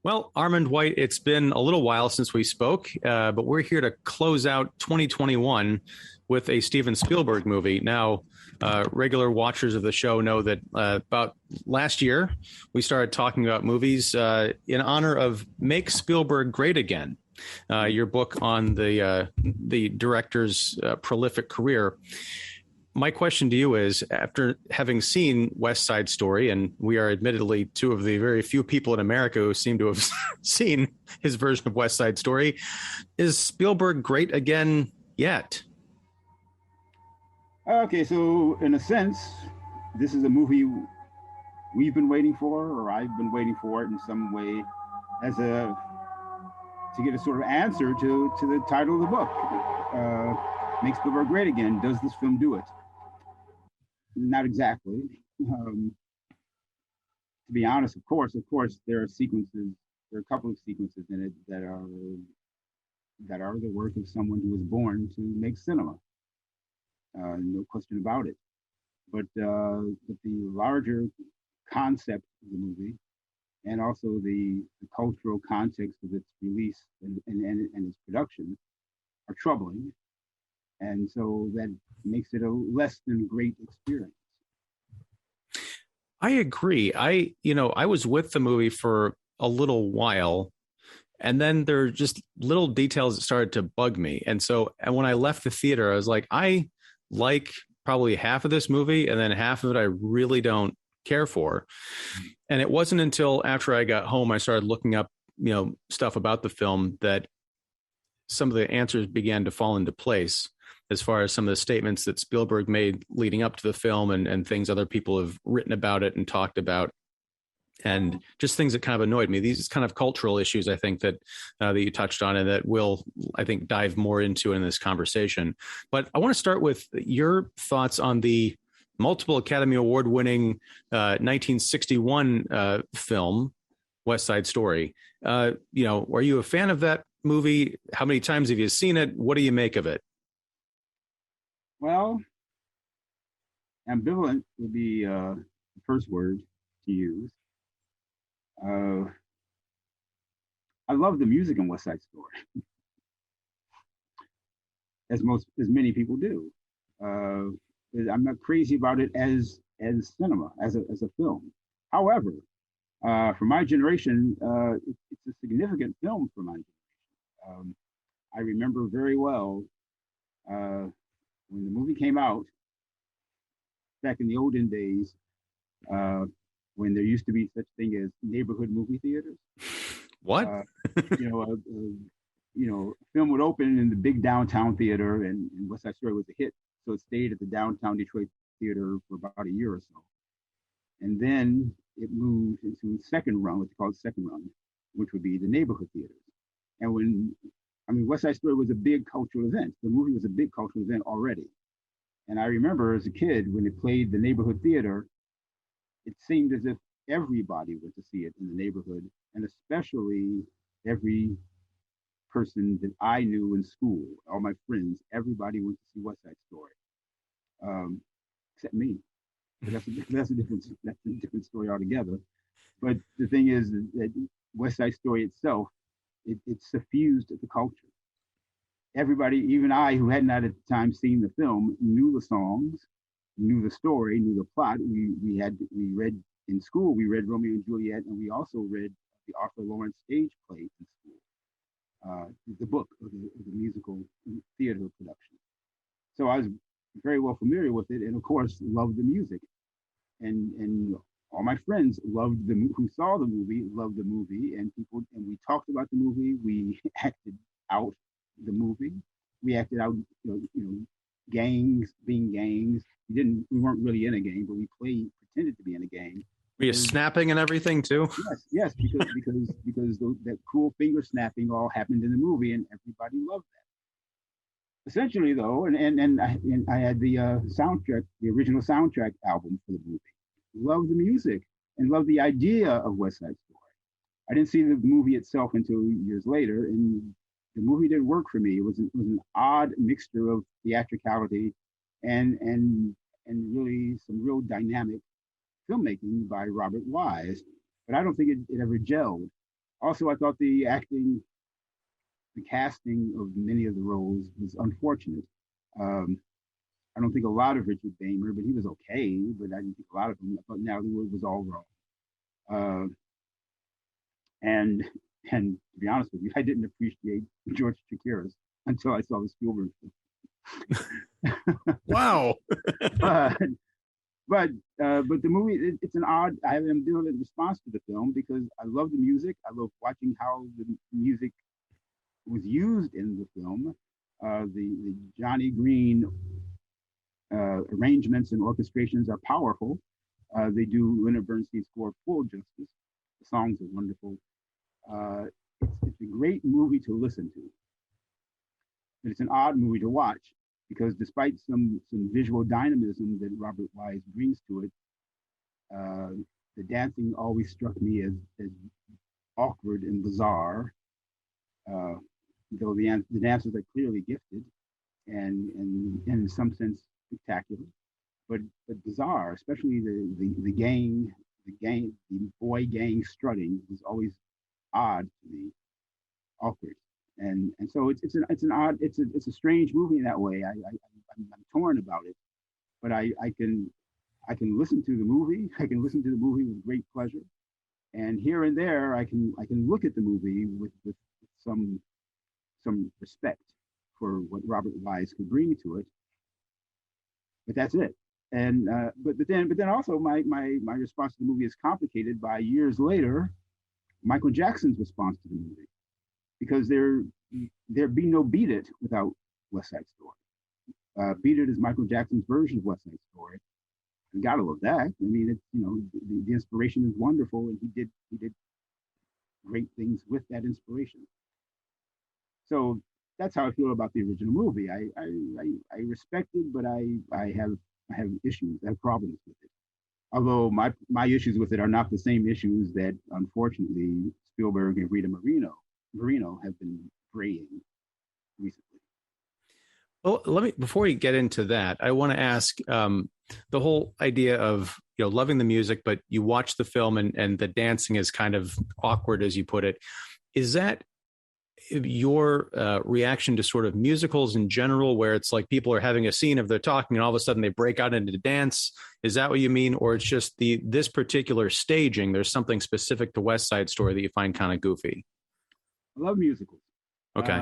Well, Armond White, it's been a little while since we spoke, but we're here to close out 2021 with a Steven Spielberg movie. Now, regular watchers of the show know that about last year, we started talking about movies in honor of Make Spielberg Great Again, your book on the director's prolific career. My question to you is, after having seen West Side Story, and we are admittedly two of the very few people in America who seem to have seen his version of West Side Story, is Spielberg great again yet? Okay, so in a sense, this is a movie we've been waiting for, or I've been waiting for it in some way, as a to get a sort of answer to the title of the book. Make Spielberg Great Again. Does this film do it? Not exactly. To be honest, of course, there are sequences. There are a couple of sequences in it that are the work of someone who was born to make cinema. No question about it. But the larger concept of the movie, and also the cultural context of its release and its production, are troubling. And so that makes it a less than great experience. I agree. I was with the movie for a little while, and then there are just little details that started to bug me. And when I left the theater, I was like, I like probably half of this movie, and then half of it I really don't care for. And it wasn't until after I got home, I started looking up, stuff about the film, that some of the answers began to fall into place, as far as some of the statements that Spielberg made leading up to the film, and things other people have written about it and talked about, and just things that kind of annoyed me. These kind of cultural issues, I think, that you touched on, and that we'll, I think, dive more into in this conversation. But I want to start with your thoughts on the multiple Academy Award winning 1961 film, West Side Story. Are you a fan of that movie? How many times have you seen it? What do you make of it? Well, ambivalent would be the first word to use. I love the music in West Side Story, as many people do. I'm not crazy about it as cinema, as a film. However, for my generation, it's a significant film for my generation. I remember very well when the movie came out back in the olden days, when there used to be such thing as neighborhood movie theaters. What? A film would open in the big downtown theater, and West Side Story was a hit, so it stayed at the downtown Detroit theater for about a year or so, and then it moved into second run, what's called second run, which would be the neighborhood theaters. And West Side Story was a big cultural event. The movie was a big cultural event already. And I remember as a kid, when it played the neighborhood theater, it seemed as if everybody went to see it in the neighborhood, and especially every person that I knew in school, all my friends, everybody went to see West Side Story, except me. But that's a different story altogether. But the thing is that West Side Story itself, it suffused the culture. Everybody, even I, who had not at the time seen the film, knew the songs, knew the story, knew the plot. We read in school. We read Romeo and Juliet, and we also read the Arthur Lawrence stage play in school, the book of the musical theater production. So I was very well familiar with it, and of course loved the music. And all my friends who saw the movie, loved the movie, and we talked about the movie. We acted out the movie. We acted out, gangs being gangs. We weren't really in a gang, but we pretended to be in a gang. Were you snapping and everything too? Yes, because that cool finger snapping all happened in the movie, and everybody loved that. Essentially, though, and I had the soundtrack, the original soundtrack album for the movie. Loved the music and loved the idea of West Side Story. I didn't see the movie itself until years later, and the movie didn't work for me. It was an odd mixture of theatricality and really some real dynamic filmmaking by Robert Wise, but I don't think it ever gelled. Also, I thought the acting, the casting of many of the roles was unfortunate. Um, I don't think a lot of Richard Damer, but he was okay. But I didn't think a lot of him. I thought Natalie Wood was all wrong. Uh, and and to be honest with you, I didn't appreciate George Chakiris until I saw the Spielberg film. Wow. but but the movie, it's an odd. I have an ambivalent response to the film because I love the music. I love watching how the music was used in the film. The Johnny Green arrangements and orchestrations are powerful. They do Leonard Bernstein's score full justice. The songs are wonderful. Uh, it's a great movie to listen to, but it's an odd movie to watch because despite some visual dynamism that Robert Wise brings to it, the dancing always struck me as awkward and bizarre. Uh, though the dancers are clearly gifted and in some sense spectacular, but bizarre, especially the boy gang strutting is always odd to me, awkward, and so it's an odd, it's a strange movie in that way. I'm torn about it, but I can listen to the movie. I can listen to the movie with great pleasure, and here and there I can look at the movie with some some respect for what Robert Wise could bring to it. But that's it. And but then also my response to the movie is complicated by years later Michael Jackson's response to the movie because there'd be no Beat It without West Side Story. Beat It is Michael Jackson's version of West Side Story. You gotta love that. I mean, it's the inspiration is wonderful, and he did great things with that inspiration. So that's how I feel about the original movie. I respect it, but I have issues. I have problems with it. Although my issues with it are not the same issues that unfortunately Spielberg and Rita Moreno have been braying recently. Well, let me before we get into that, I want to ask the whole idea of loving the music, but you watch the film and the dancing is kind of awkward, as you put it. Is that your reaction to sort of musicals in general, where it's like people are having a scene of they're talking and all of a sudden they break out into dance? Is that what you mean? Or it's just this particular staging, there's something specific to West Side Story that you find kind of goofy? I love musicals. Okay.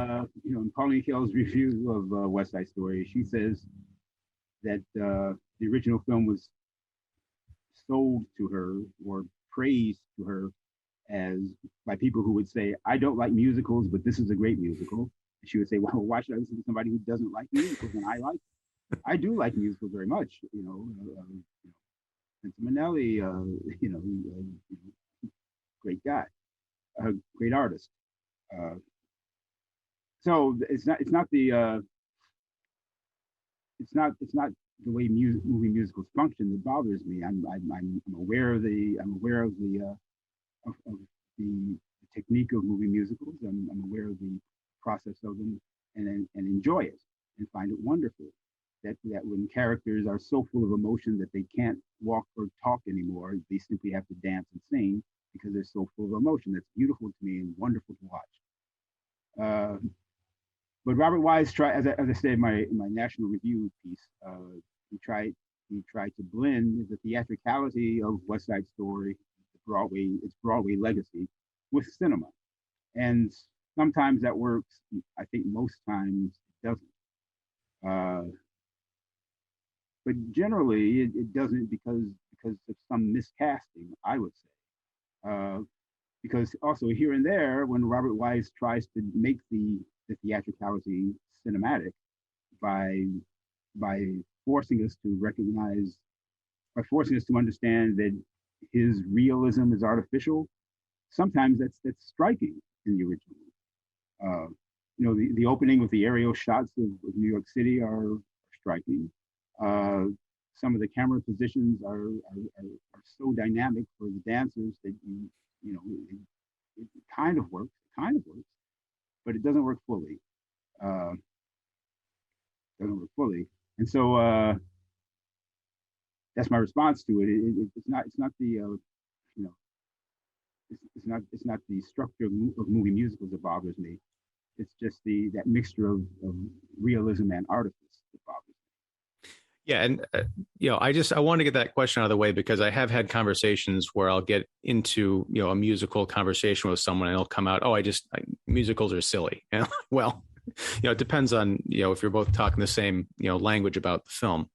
In Pauline Kael's review of West Side Story, she says that the original film was sold to her or praised to her as by people who would say, I don't like musicals, but this is a great musical. And she would say, well, why should I listen to somebody who doesn't like musicals when I like them? I do like musicals very much. Minnelli, great guy, great artist. So it's not the way movie musicals function that bothers me. I'm aware of of the technique of movie musicals. I'm aware of the process of them and enjoy it and find it wonderful. That when characters are so full of emotion that they can't walk or talk anymore, they simply have to dance and sing because they're so full of emotion. That's beautiful to me and wonderful to watch. But Robert Wise tried, as I said in my National Review piece, he tried to blend the theatricality of West Side Story, its Broadway legacy, with cinema, and sometimes that works. I think most times it doesn't. But generally, it doesn't because of some miscasting, I would say. Because also here and there, when Robert Wise tries to make the theatricality cinematic by by forcing us to recognize, by forcing us to understand that his realism is artificial, sometimes that's striking in the original. The opening with the aerial shots of New York City are striking. Some of the camera positions are so dynamic for the dancers that it kind of works. It kind of works, but it doesn't work fully. Doesn't work fully, and so that's my response to it. It's not the it's not the structure of movie musicals that bothers me. It's just that mixture of realism and artifice that bothers me. Yeah, and I want to get that question out of the way because I have had conversations where I'll get into a musical conversation with someone and they'll come out, oh, musicals are silly. Well, it depends on if you're both talking the same language about the film.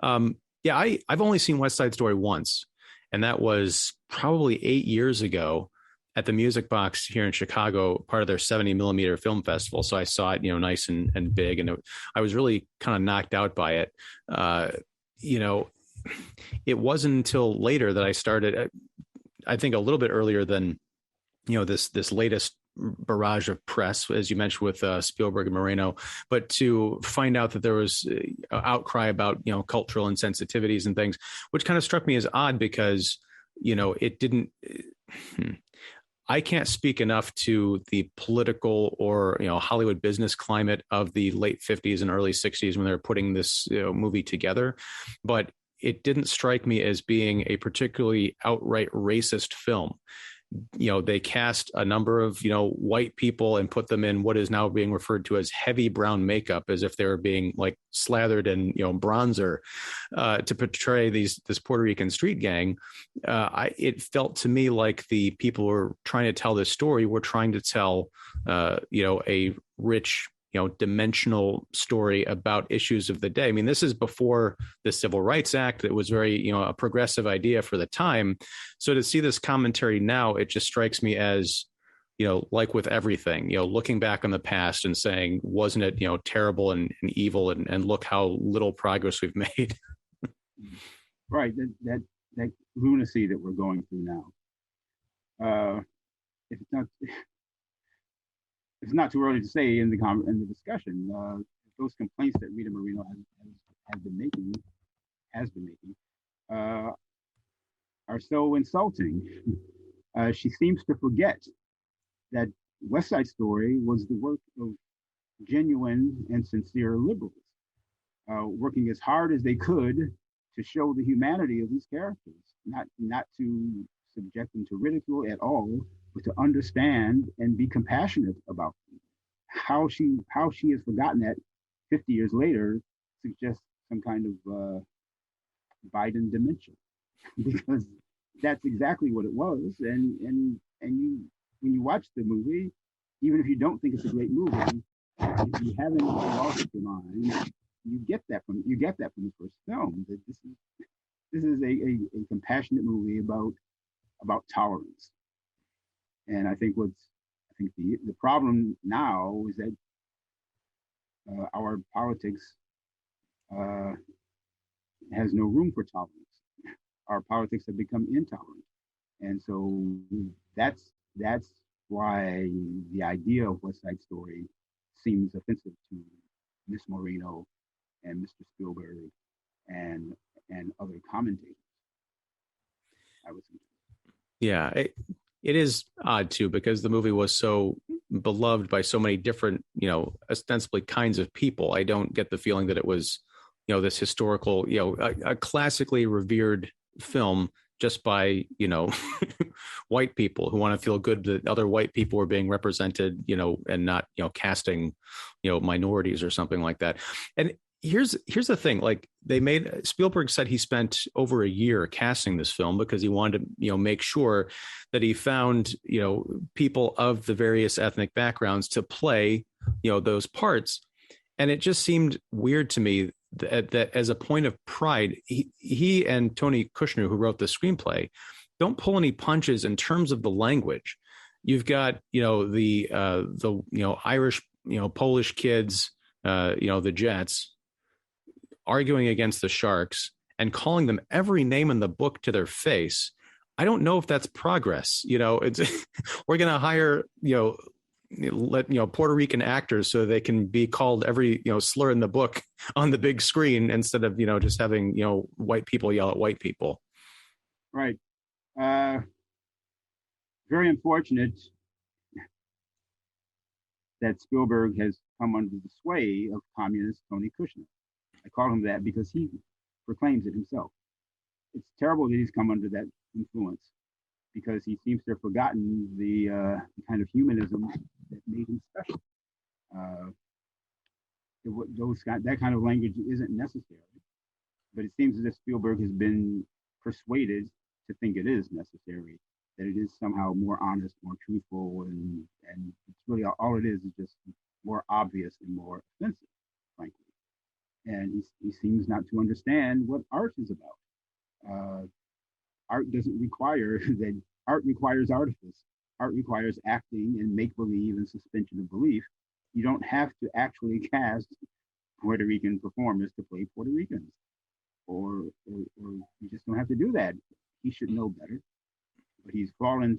I've only seen West Side Story once, and that was probably 8 years ago at the Music Box here in Chicago, part of their 70 millimeter film festival. So I saw it, nice and big, and I was really kind of knocked out by it. It wasn't until later that I started, I think a little bit earlier than, this latest barrage of press, as you mentioned with Spielberg and Moreno, but to find out that there was outcry about, cultural insensitivities and things, which kind of struck me as odd because, it didn't, I can't speak enough to the political or Hollywood business climate of the late 50s and early 60s when they were putting this movie together, but it didn't strike me as being a particularly outright racist film. They cast a number of white people and put them in what is now being referred to as heavy brown makeup, as if they were being like slathered in bronzer to portray this Puerto Rican street gang. It felt to me like the people who were trying to tell this story were trying to tell a rich dimensional story about issues of the day. I mean, this is before the Civil Rights Act. It was very, a progressive idea for the time. So to see this commentary now, it just strikes me as, like with everything, looking back on the past and saying, wasn't it, terrible and evil, and look how little progress we've made. Right. That lunacy that we're going through now. If it's not too early to say in the discussion, those complaints that Rita Moreno has been making are so insulting. She seems to forget that West Side Story was the work of genuine and sincere liberals, working as hard as they could to show the humanity of these characters, not to subject them to ridicule at all, but to understand and be compassionate about them. How she has forgotten that 50 years later suggests some kind of Biden dementia, because that's exactly what it was. And you, when you watch the movie, even if you don't think it's a great movie, if you haven't lost your mind, you get that from the first film. That this is a compassionate movie about tolerance. And I think the problem now is that our politics has no room for tolerance. Our politics have become intolerant, and so that's why the idea of West Side Story seems offensive to Miss Moreno and Mr. Spielberg and other commentators, I would say. Yeah, it is odd too, because the movie was so beloved by so many different, ostensibly kinds of people. I don't get the feeling that it was, this historical, a classically revered film just by, white people who want to feel good that other white people are being represented, and not, casting, minorities or something like that. And here's the thing, like Spielberg said he spent over a year casting this film because he wanted to, make sure that he found, people of the various ethnic backgrounds to play, those parts. And it just seemed weird to me that as a point of pride, he and Tony Kushner, who wrote the screenplay, don't pull any punches in terms of the language. You've got, the Irish, Polish kids, the Jets, arguing against the Sharks and calling them every name in the book to their face. I don't know if that's progress. It's we're going to hire, Puerto Rican actors so they can be called every, slur in the book on the big screen instead of, just having, white people yell at white people. Right. Very unfortunate that Spielberg has come under the sway of communist Tony Kushner. I call him that because he proclaims it himself. It's terrible that he's come under that influence. because he seems to have forgotten the kind of humanism that made him special. That kind of language isn't necessary, but it seems as if Spielberg has been persuaded to think it is necessary, that it is somehow more honest, more truthful, and it's really all it is just more obvious and more offensive, frankly. And he seems not to understand what art is about. Art doesn't require that. Art requires artifice. Art requires acting and make believe and suspension of belief. You don't have to actually cast Puerto Rican performers to play Puerto Ricans, or you just don't have to do that. He should know better, but he's fallen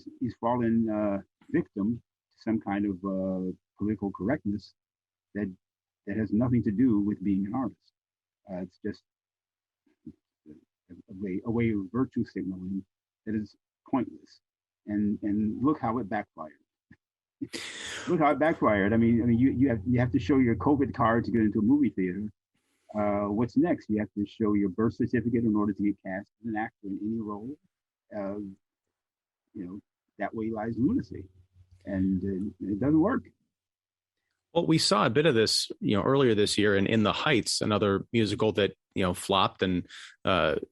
victim to some kind of political correctness that has nothing to do with being an artist. It's just a way of virtue signaling that is pointless. And look how it backfired. Look how it backfired. I mean, you have to show your COVID card to get into a movie theater. What's next? You have to show your birth certificate in order to get cast as an actor in any role. That way lies lunacy, and it doesn't work. Well, we saw a bit of this, earlier this year in The Heights, another musical that, flopped. And,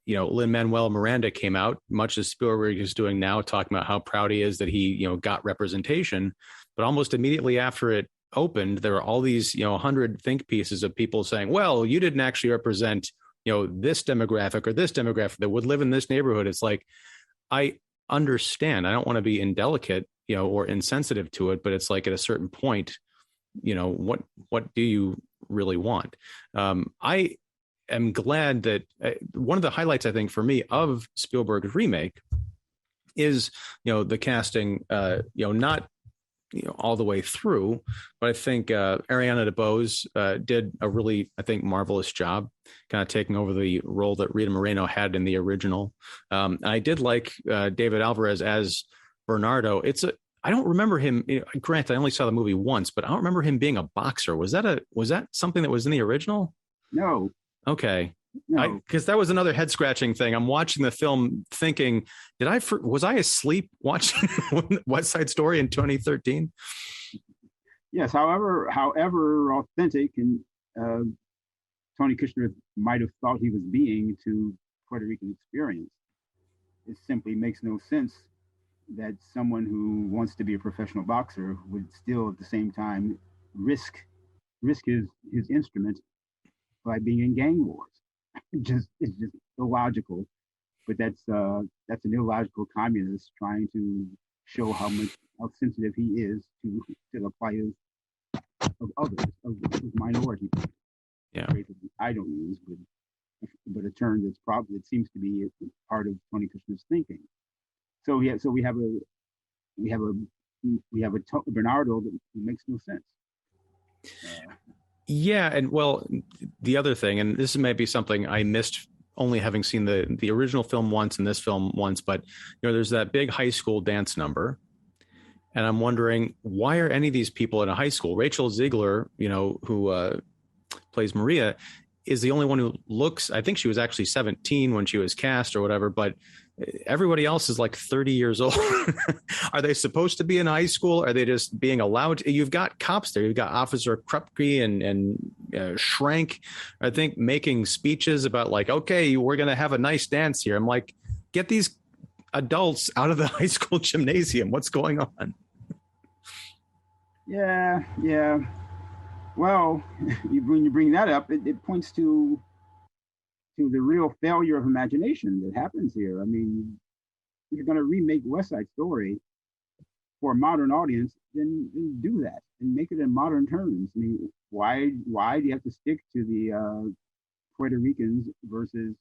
Lin-Manuel Miranda came out, much as Spielberg is doing now, talking about how proud he is that he, got representation. But almost immediately after it opened, there were all these, 100 think pieces of people saying, well, you didn't actually represent, this demographic or this demographic that would live in this neighborhood. It's like, I understand. I don't want to be indelicate, or insensitive to it, but it's like at a certain point, what do you really want? I am glad that one of the highlights, I think, for me of Spielberg's remake is, the casting, not, all the way through, but I think Ariana DeBose did a really, I think, marvelous job kind of taking over the role that Rita Moreno had in the original. I did like David Alvarez as Bernardo. I don't remember him. Granted, I only saw the movie once, but I don't remember him being a boxer. Was that something that was in the original? No. Okay. No. Because that was another head scratching thing. I'm watching the film thinking, was I asleep watching West Side Story in 2013? Yes. However authentic and Tony Kushner might have thought he was being to Puerto Rican experience, it simply makes no sense that someone who wants to be a professional boxer would still at the same time risk his instrument by being in gang wars. It's just illogical. But that's an illogical communist trying to show how sensitive he is to the plight of others, of minority people. Yeah. I don't use, but a term that seems to be part of Tony Kushner's thinking. So we have a Bernardo that makes no sense. Yeah, and well, the other thing, and this may be something I missed only having seen the original film once and this film once, but there's that big high school dance number, and I'm wondering, why are any of these people in a high school? Rachel Ziegler, who plays Maria, is the only one who looks, I think she was actually 17 when she was cast or whatever, but everybody else is like 30 years old. Are they supposed to be in high school? Are they just being allowed to? You've got cops there. You've got Officer Krupke and Schrank, I think, making speeches about like, okay, we're going to have a nice dance here. I'm like, get these adults out of the high school gymnasium. What's going on? Yeah. Well, when you bring that up, it points to the real failure of imagination that happens here. I mean, if you're going to remake West Side Story for a modern audience, then do that and make it in modern terms. I mean, why do you have to stick to the Puerto Ricans versus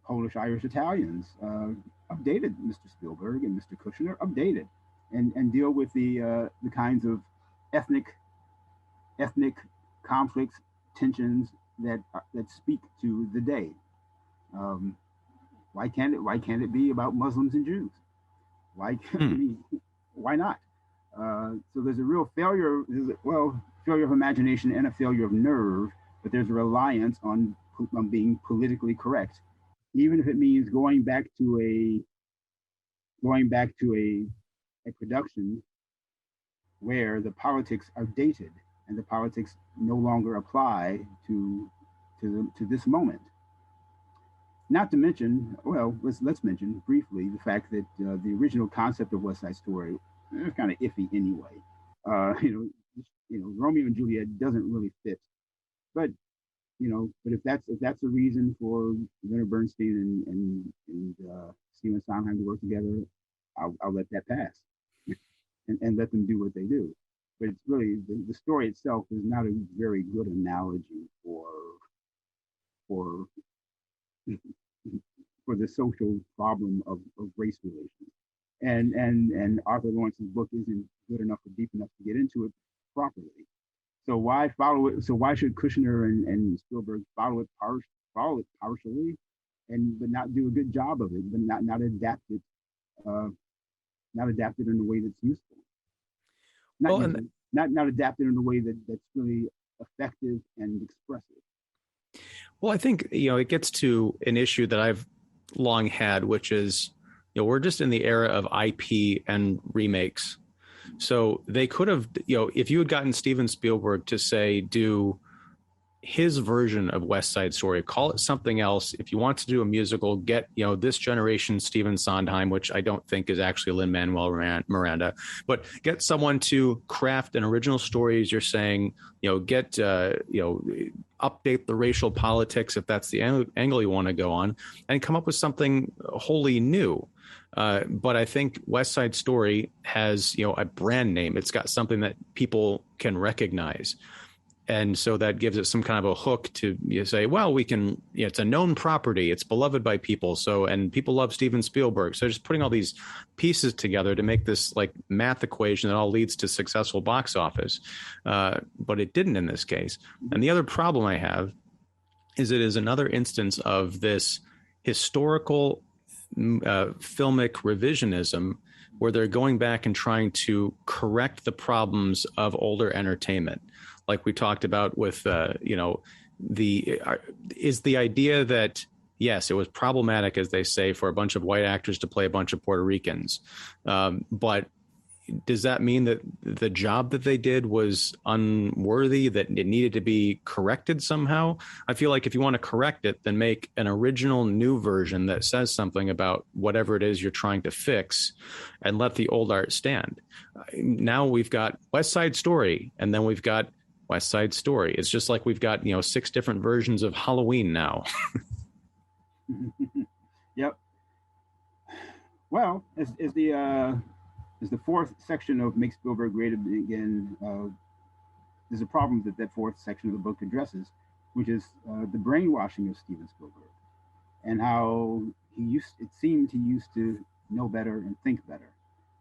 Polish, Irish, Italians? Updated, Mr. Spielberg and Mr. Kushner, updated, and deal with the kinds of ethnic conflicts, tensions that speak to the day. Why can't it be about Muslims and Jews? Why not? So there's a real failure. Failure of imagination and a failure of nerve, but there's a reliance on being politically correct, even if it means going back to going back to a production where the politics are dated and the politics no longer apply to this moment. Not to mention, well, let's mention briefly the fact that the original concept of West Side Story is kind of iffy anyway. Uh, you know, Romeo and Juliet doesn't really fit. But but if that's a reason for Leonard Bernstein and Stephen Sondheim to work together, I'll let that pass and let them do what they do. But it's really the story itself is not a very good analogy for for the social problem of race relations. And Arthur Lawrence's book isn't good enough or deep enough to get into it properly. So why follow it? So why should Kushner and Spielberg follow it partially, and but not do a good job of it, but not adapt it, uh, not adapt it in a way that's useful, not Well, useful, and not adapt it in a way that's really effective and expressive. well, I think it gets to an issue that I've long had, which is we're just in the era of IP and remakes. So they could have, if you had gotten Steven Spielberg to say, do his version of West Side Story, call it something else. If you want to do a musical, get, this generation Stephen Sondheim, which I don't think is actually Lin-Manuel Miranda, but get someone to craft an original story, as you're saying, get, update the racial politics, if that's the angle you want to go on, and come up with something wholly new. But I think West Side Story has, a brand name. It's got something that people can recognize. And so that gives it some kind of a hook to say, well, we can, it's a known property. It's beloved by people. So, and people love Steven Spielberg. So just putting all these pieces together to make this like math equation that all leads to successful box office. But it didn't in this case. And the other problem I have is it is another instance of this historical filmic revisionism where they're going back and trying to correct the problems of older entertainment. Like we talked about with, is the idea that, yes, it was problematic, as they say, for a bunch of white actors to play a bunch of Puerto Ricans. But does that mean that the job that they did was unworthy, that it needed to be corrected somehow? I feel like if you want to correct it, then make an original new version that says something about whatever it is you're trying to fix and let the old art stand. Now we've got West Side Story, and then we've got West Side Story. It's just like we've got, 6 different versions of Halloween now. Yep. Well, as the fourth section of Make Spielberg Great Again, there's a problem that fourth section of the book addresses, which is the brainwashing of Steven Spielberg and how it seemed he used to know better and think better.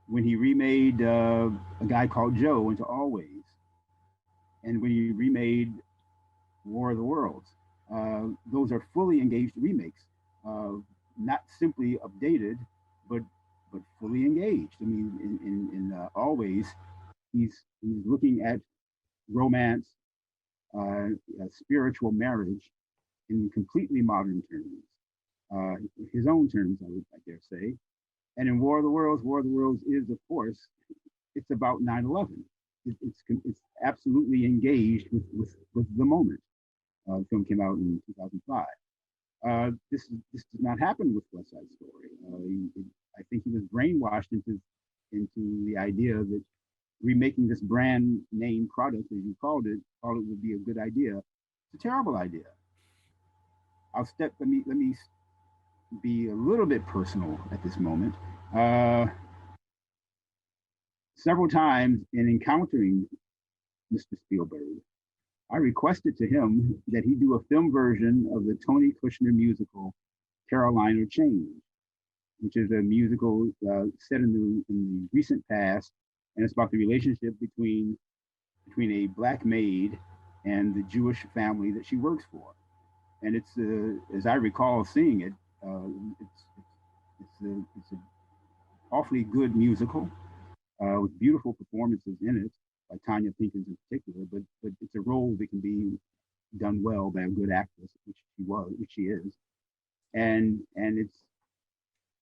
When he remade A Guy Called Joe into Always, and when he remade War of the Worlds, those are fully engaged remakes, not simply updated, but fully engaged. I mean, in Always, he's looking at romance, spiritual marriage in completely modern terms, his own terms, I dare say. And in War of the Worlds is, of course, it's about 9/11. It's absolutely engaged with the moment. The film came out in 2005. This does not happen with West Side Story. I think he was brainwashed into the idea that remaking this brand name product, as you called it would be a good idea. It's a terrible idea. Let me be a little bit personal at this moment. Several times in encountering Mr. Spielberg, I requested to him that he do a film version of the Tony Kushner musical Caroline or Change, which is a musical set in the recent past, and it's about the relationship between a black maid and the Jewish family that she works for. And it's as I recall seeing it, it's an awfully good musical with beautiful performances in it by Tanya Pinkins in particular. But it's a role that can be done well by a good actress, which she is, and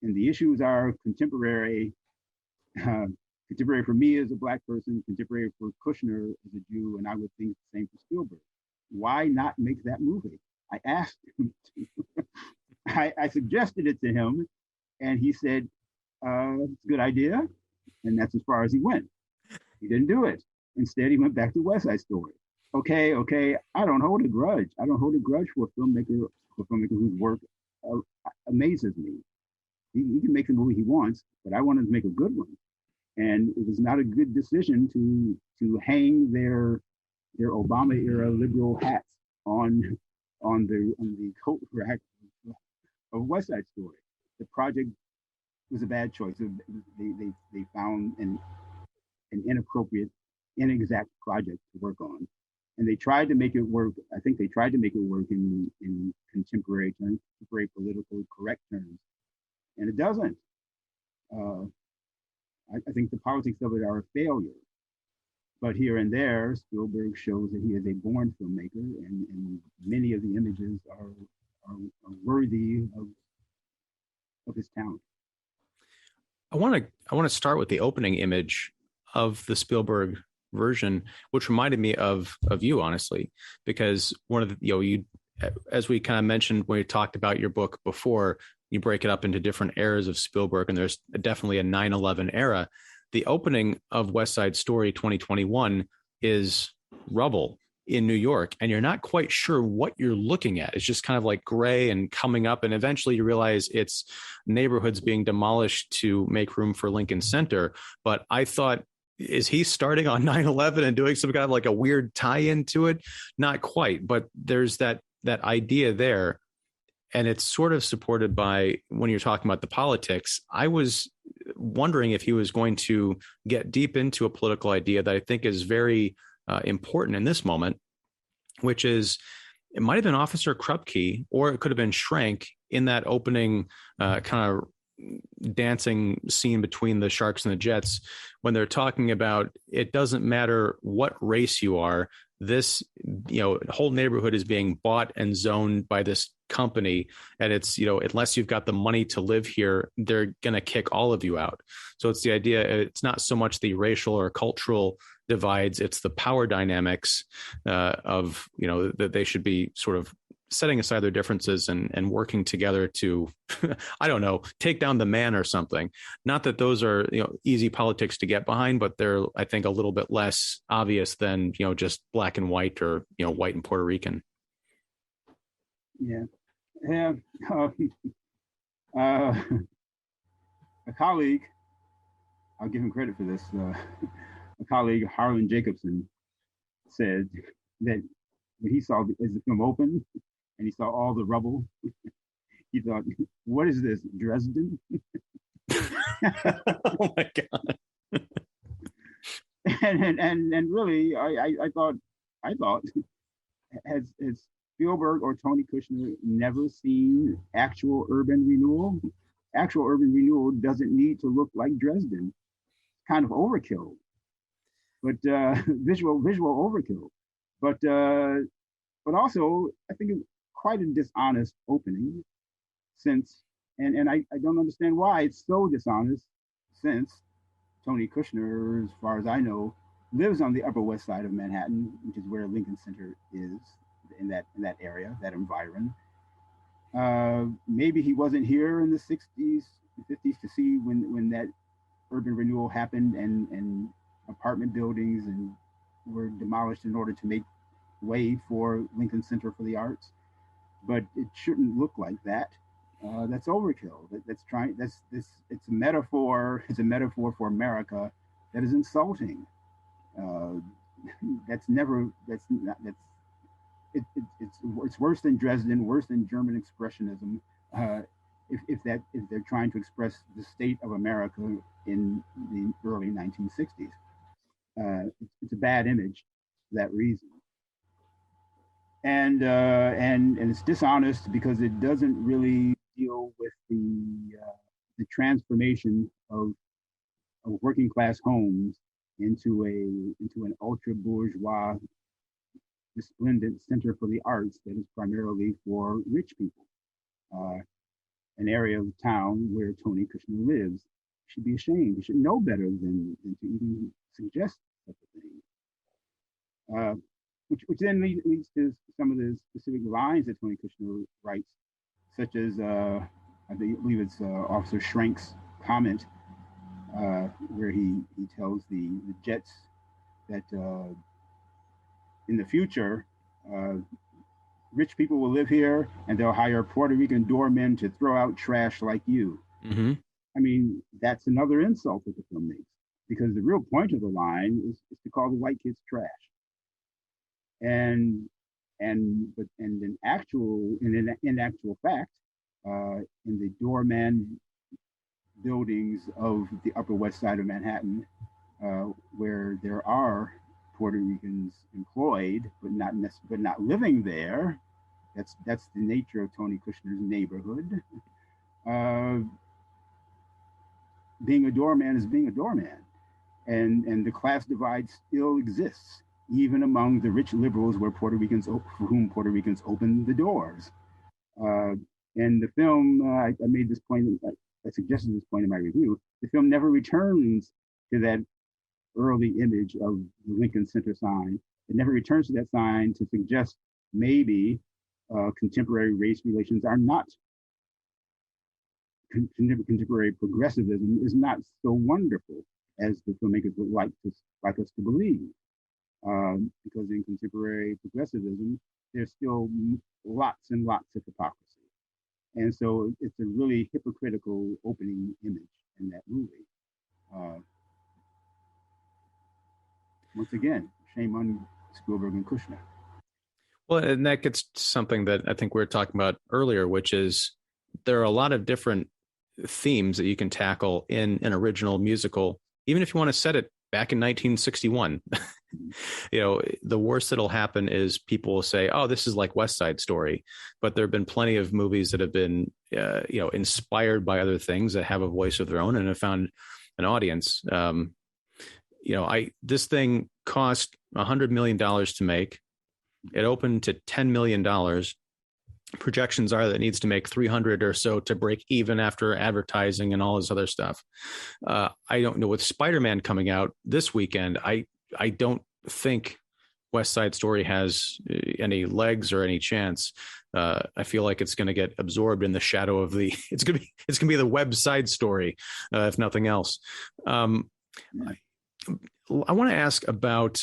and the issues are contemporary. Contemporary for me as a Black person, contemporary for Kushner as a Jew, and I would think the same for Spielberg. Why not make that movie? I asked him to. I suggested it to him, and he said, it's a good idea. And that's as far as he went. He didn't do it. Instead, he went back to West Side Story. Okay. I don't hold a grudge. I don't hold a grudge for a filmmaker whose work amazes me. He can make the movie he wants, but I wanted to make a good one. And it was not a good decision to hang their Obama era liberal hats on the coat rack of West Side Story. The project was a bad choice. They found an inappropriate, inexact project to work on, and they tried to make it work. I think they tried to make it work in contemporary terms, contemporary politically correct terms, and it doesn't. I think the politics of it are a failure. But here and there, Spielberg shows that he is a born filmmaker, and many of the images are worthy of his talent. I want to start with the opening image of the Spielberg version, which reminded me of you, honestly, because one of the, you, as we kind of mentioned when we talked about your book before, you break it up into different eras of Spielberg, and there's definitely a 9/11 era. The opening of West Side Story 2021 is rubble in New York, and you're not quite sure what you're looking at. It's just kind of like gray and coming up, and eventually you realize it's neighborhoods being demolished to make room for Lincoln Center. But I thought, is he starting on 9/11 and doing some kind of like a weird tie-in to it? Not quite, but there's that idea there. And it's sort of supported by, when you're talking about the politics, I was wondering if he was going to get deep into a political idea that I think is very important in this moment, which is, it might have been Officer Krupke, or it could have been Schrank in that opening kind of dancing scene between the Sharks and the Jets, when they're talking about, it doesn't matter what race you are, this whole neighborhood is being bought and zoned by this company, and it's, unless you've got the money to live here, they're going to kick all of you out. So it's the idea, it's not so much the racial or cultural divides, it's the power dynamics of that they should be sort of setting aside their differences and working together to I don't know, take down the man or something. Not that those are easy politics to get behind, but they're, I think, a little bit less obvious than just black and white, or white and Puerto Rican. Yeah. A colleague, I'll give him credit for this, a colleague, Harlan Jacobson, said that when he saw as the film opened and he saw all the rubble, he thought, what is this, Dresden? Oh my God. and really, I thought, has Spielberg or Tony Kushner never seen actual urban renewal? Actual urban renewal doesn't need to look like Dresden. It's kind of overkill, but visual overkill. But also, I think it's quite a dishonest opening, since, and I don't understand why it's so dishonest, since Tony Kushner, as far as I know, lives on the Upper West Side of Manhattan, which is where Lincoln Center is, in that area, that environment. Maybe he wasn't here in the 60s, 50s to see when that urban renewal happened, and apartment buildings and were demolished in order to make way for Lincoln Center for the Arts. But it shouldn't look like that. That's overkill. It's a metaphor. It's a metaphor for America that is insulting. It's worse than Dresden, worse than German expressionism. If they're trying to express the state of America in the early 1960s, it's a bad image for that reason. And it's dishonest because it doesn't really deal with the transformation of working class homes into an ultra bourgeois, resplendent center for the arts that is primarily for rich people. an area of town where Tony Kushner lives. He should be ashamed. He should know better than to even suggest such a thing. Which then leads to some of the specific lines that Tony Kushner writes, such as I believe it's Officer Schrank's comment, where he tells the Jets that in the future, rich people will live here and they'll hire Puerto Rican doormen to throw out trash like you. Mm-hmm. I mean, that's another insult that the film makes, because the real point of the line is to call the white kids trash. And in actual fact, in the doorman buildings of the Upper West Side of Manhattan, where there are Puerto Ricans employed but not living there. That's the nature of Tony Kushner's neighborhood. Being a doorman is being a doorman, and the class divide still exists, even among the rich liberals, for whom Puerto Ricans open the doors. In the film, I made this point. I suggested this point in my review. The film never returns to that early image of the Lincoln Center sign. It never returns to that sign to suggest maybe contemporary race relations are not, contemporary progressivism is not so wonderful as the filmmakers would like us to believe. Because in contemporary progressivism, there's still lots and lots of hypocrisy. And so it's a really hypocritical opening image in that movie. Once again, shame on Spielberg and Kushner. Well, and that gets to something that I think we were talking about earlier, which is there are a lot of different themes that you can tackle in an original musical, even if you want to set it back in 1961. The worst that'll happen is people will say, oh, this is like West Side Story. But there have been plenty of movies that have been, inspired by other things that have a voice of their own and have found an audience. This thing cost $100 million to make. It opened to $10 million. Projections are that it needs to make 300 or so to break even after advertising and all this other stuff. I don't know, with Spider-Man coming out this weekend, I don't think West Side Story has any legs or any chance. I feel like it's going to get absorbed in the shadow of it's going to be the Web Side Story, if nothing else. I want to ask about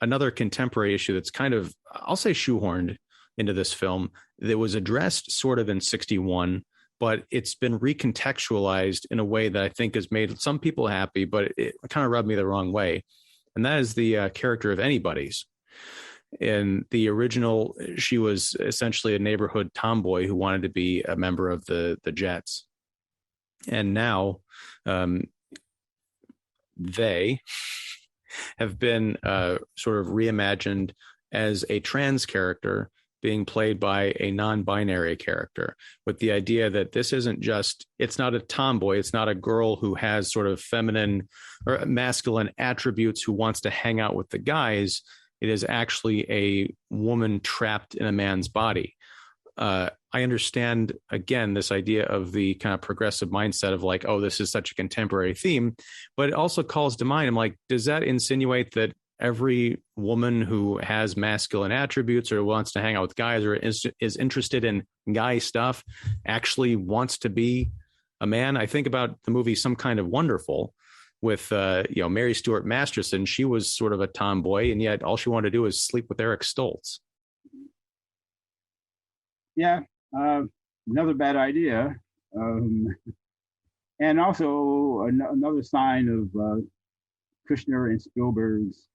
another contemporary issue that's kind of, I'll say, shoehorned into this film that was addressed sort of in 61, but it's been recontextualized in a way that I think has made some people happy, but it kind of rubbed me the wrong way. And that is the character of Anybody's. In the original, she was essentially a neighborhood tomboy who wanted to be a member of the Jets. And now they have been sort of reimagined as a trans character being played by a non-binary character, with the idea that this isn't just, it's not a tomboy, it's not a girl who has sort of feminine or masculine attributes who wants to hang out with the guys. It is actually a woman trapped in a man's body. I understand, again, this idea of the kind of progressive mindset of like, oh, this is such a contemporary theme, but it also calls to mind, I'm like, does that insinuate that every woman who has masculine attributes or wants to hang out with guys or is interested in guy stuff actually wants to be a man? I think about the movie Some Kind of Wonderful with Mary Stuart Masterson. She was sort of a tomboy, and yet all she wanted to do was sleep with Eric Stoltz. Yeah, another bad idea. And also another sign of Kushner and Spielberg's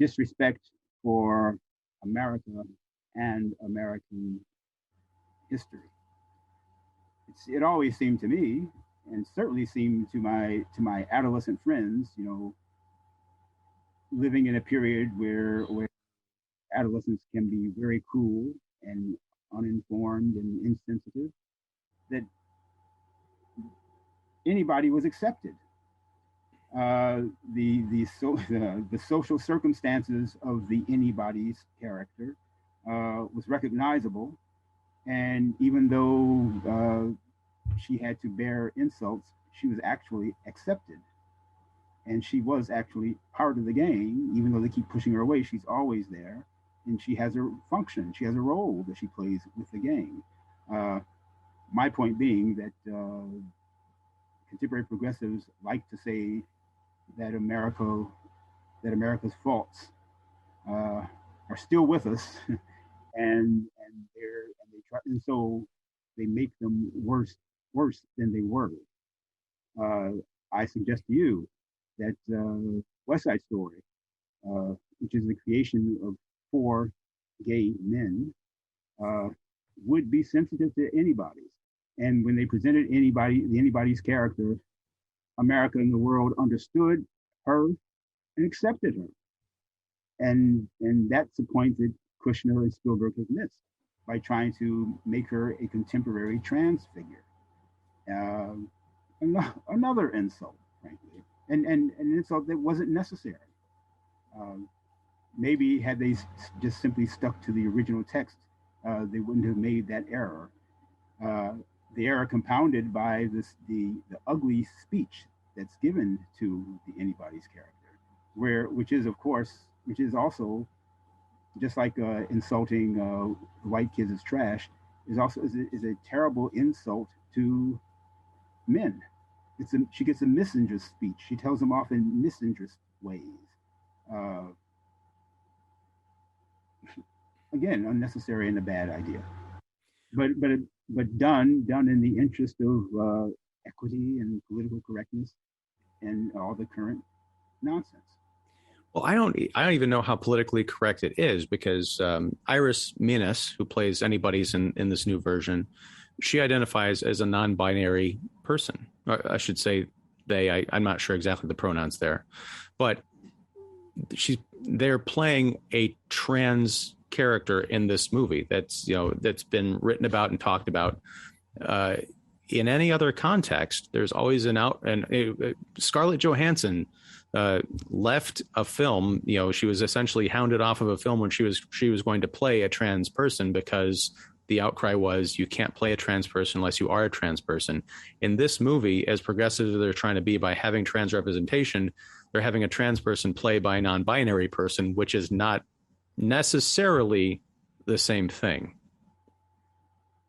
disrespect for America and American history. It always seemed to me, and certainly seemed to my adolescent friends, living in a period where adolescents can be very cruel and uninformed and insensitive, that anybody was accepted. The social circumstances of the anybody's character was recognizable, And even though she had to bear insults, she was actually accepted. And she was actually part of the gang, even though they keep pushing her away. She's always there, and she has a function. She has a role that she plays with the gang. Uh, my point being that contemporary progressives like to say that America's faults are still with us, and so they make them worse than they were. Uh, I suggest to you that West Side Story, which is the creation of four gay men, uh, would be sensitive to anybody's. And when they presented anybody's character, America and the world understood her and accepted her. And that's a point that Kushner and Spielberg have missed by trying to make her a contemporary trans figure. Uh, another insult, frankly, and an insult that wasn't necessary. Um, Maybe had they just simply stuck to the original text, they wouldn't have made that error. Uh, the error compounded by the ugly speech that's given to the anybody's character, which is also just like insulting white kids as trash, is a terrible insult to men. She gets a misandrist speech. She tells them off in misandrist ways. Uh, Again, unnecessary and a bad idea. But done in the interest of equity and political correctness and all the current nonsense. Well, I don't even know how politically correct it is because Iris Minas, who plays anybody's in this new version, she identifies as a non-binary person. Or I should say they. I'm not sure exactly the pronouns there, but they're playing a trans character in this movie that's been written about and talked about. In any other context, there's always Scarlett Johansson left a film. She was essentially hounded off of a film when she was going to play a trans person because the outcry was you can't play a trans person unless you are a trans person. In this movie, as progressive as they're trying to be by having trans representation, they're having a trans person play by a non-binary person, which is not necessarily the same thing.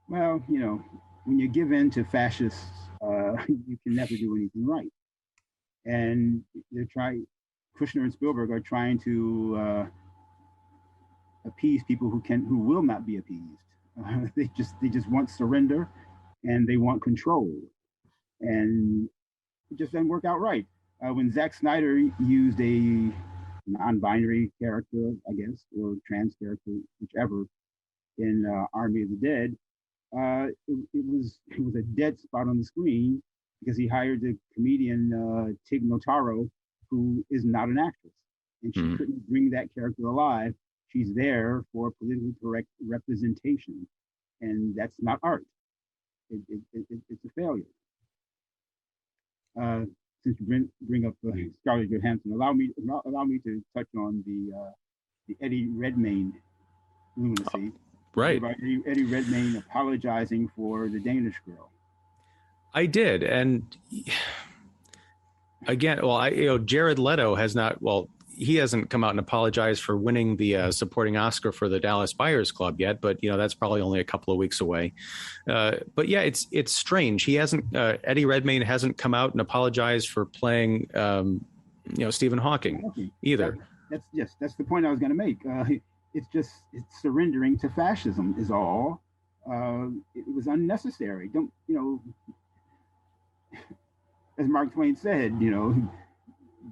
Well, when you give in to fascists, you can never do anything right. And Kushner and Spielberg are trying to appease people who will not be appeased. They just want surrender, and they want control, and it just doesn't work out right. When Zack Snyder used a non-binary character, I guess, or trans character, whichever, in Army of the Dead, it was a dead spot on the screen because he hired the comedian Tig Notaro, who is not an actress, and she couldn't bring that character alive. She's there for politically correct representation, and that's not art. It's a failure. Since you bring up Scarlett Johansson, allow me to touch on the Eddie Redmayne lunacy. Right. About Eddie Redmayne apologizing for the Danish Girl. I did, and again, Jared Leto has not. Well, he hasn't come out and apologized for winning the supporting Oscar for the Dallas Buyers Club yet, but that's probably only a couple of weeks away. But yeah, it's strange. He hasn't. Eddie Redmayne hasn't come out and apologized for playing, Stephen Hawking either. That's the point I was going to make. It's surrendering to fascism is all. It was unnecessary. Don't as Mark Twain said,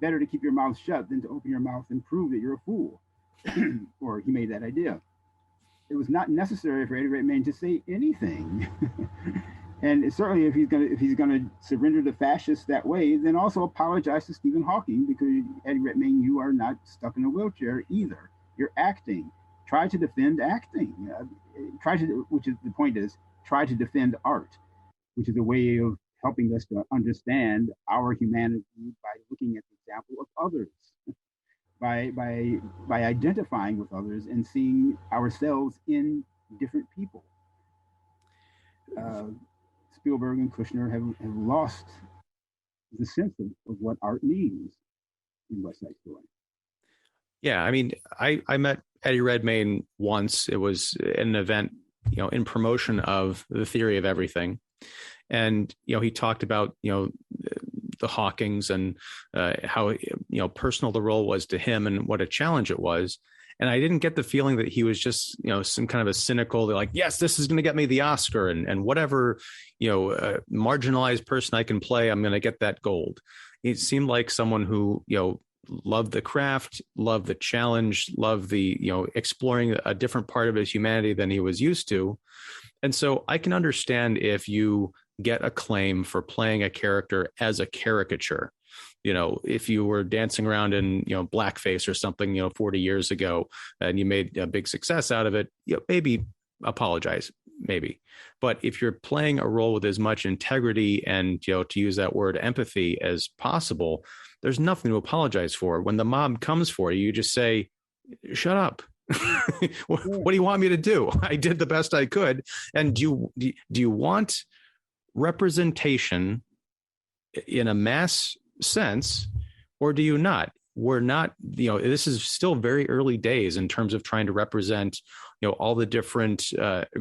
better to keep your mouth shut than to open your mouth and prove that you're a fool. Or he made that idea. It was not necessary for Eddie Redmayne to say anything. And certainly, if he's gonna surrender to fascists that way, then also apologize to Stephen Hawking, because Eddie Redmayne, you are not stuck in a wheelchair either. You're acting. Try to defend acting. Try to defend art, which is a way of helping us to understand our humanity by looking at the example of others, by identifying with others and seeing ourselves in different people. uh, Spielberg and Kushner have lost the sense of what art means in West Side Story. Yeah, I mean, I met Eddie Redmayne once. It was an event, in promotion of The Theory of Everything, and he talked about the Hawkings and how personal the role was to him and what a challenge it was. And I didn't get the feeling that he was just some kind of a cynical, like, yes, this is going to get me the Oscar, and whatever marginalized person I can play, I'm going to get that gold. It seemed like someone who loved the craft, loved the challenge, loved the exploring a different part of his humanity than he was used to. And so I can understand if you get acclaim for playing a character as a caricature. If you were dancing around in blackface or something 40 years ago and you made a big success out of it, maybe apologize, maybe. But if you're playing a role with as much integrity and to use that word, empathy, as possible, there's nothing to apologize for. When the mob comes for you, you just say, shut up. What do you want me to do? I did the best I could. And do you want representation in a mass sense, or do you not? We're not, this is still very early days in terms of trying to represent, all the different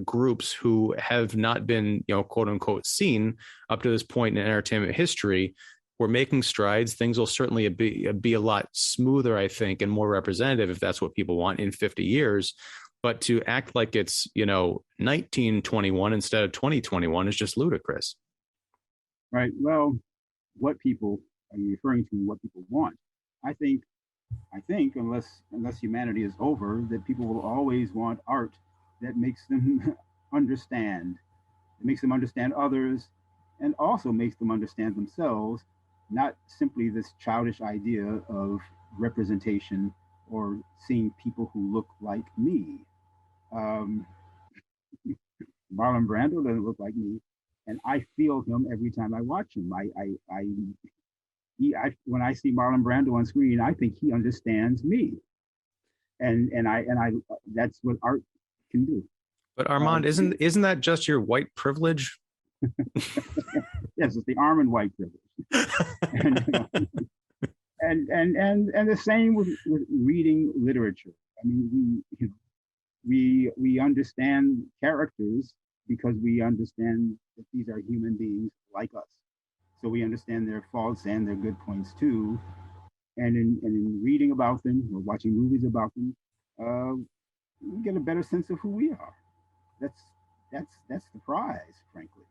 groups who have not been, quote unquote, seen up to this point in entertainment history. We're making strides. Things will certainly be a lot smoother, I think, and more representative if that's what people want in 50 years. But to act like it's, 1921 instead of 2021 is just ludicrous. Right. Well, what people are you referring to? What people want? I think unless humanity is over, that people will always want art that makes them understand. It makes them understand others, and also makes them understand themselves. Not simply this childish idea of representation or seeing people who look like me. Um, Marlon Brando doesn't look like me, and I feel him every time I watch him. When I see Marlon Brando on screen, I think he understands me, and I that's what art can do. But Armand, isn't that just your white privilege? Yes, it's the Armond White privilege. and the same with reading literature. I mean, we understand characters because we understand that these are human beings like us. So we understand their faults and their good points too. And in reading about them or watching movies about them, we get a better sense of who we are. That's the prize, frankly.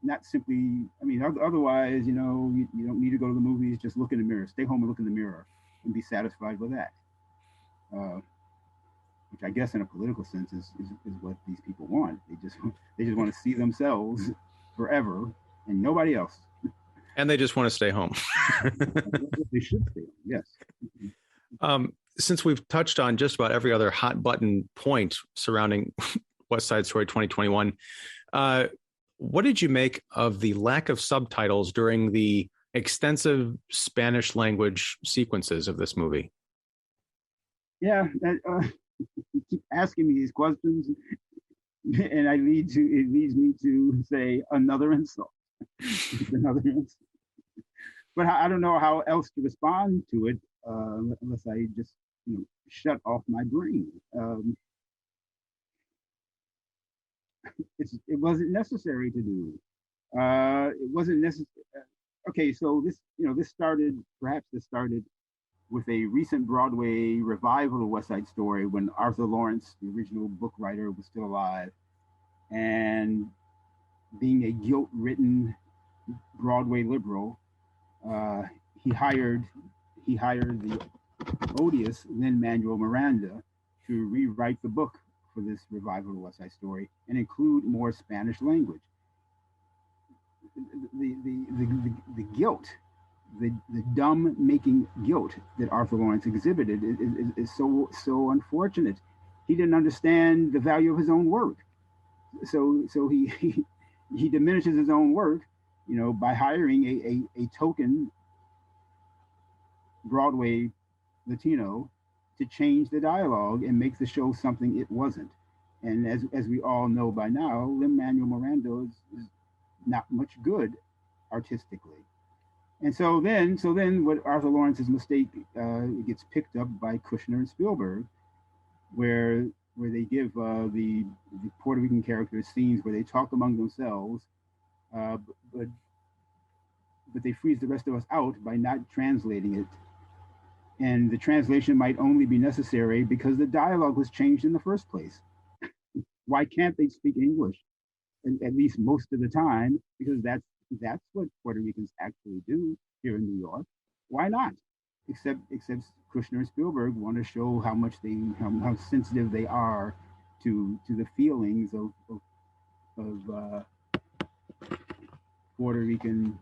Not simply. I mean, otherwise, you don't need to go to the movies. Just look in the mirror. Stay home and look in the mirror, and be satisfied with that. Which I guess, in a political sense, is what these people want. They just want to see themselves forever and nobody else. And they just want to stay home. They should stay home. Yes. Since we've touched on just about every other hot button point surrounding West Side Story 2021, what did you make of the lack of subtitles during the extensive Spanish language sequences of this movie? Yeah, you keep asking me these questions, and it leads me to say another insult. Another insult. But I don't know how else to respond to it unless I just shut off my brain. It wasn't necessary to do. It wasn't necessary. Okay, so this started with a recent Broadway revival of West Side Story when Arthur Lawrence, the original book writer, was still alive, and being a guilt-ridden Broadway liberal, he hired the odious Lin-Manuel Miranda to rewrite the book for this revival of West Side Story and include more Spanish language. The guilt, the dumb making guilt that Arthur Lawrence exhibited is so unfortunate. He didn't understand the value of his own work, so he diminishes his own work, by hiring a token Broadway Latino to change the dialogue and make the show something it wasn't. And as we all know by now, Lin-Manuel Miranda is not much good artistically. And so then what Arthur Lawrence's mistake gets picked up by Kushner and Spielberg, where they give the Puerto Rican characters scenes where they talk among themselves, uh, but but they freeze the rest of us out by not translating it. And the translation might only be necessary because the dialogue was changed in the first place. Why can't they speak English? At least most of the time, because that's what Puerto Ricans actually do here in New York. Why not? Except Kushner and Spielberg want to show how much how sensitive they are to the feelings of Puerto Rican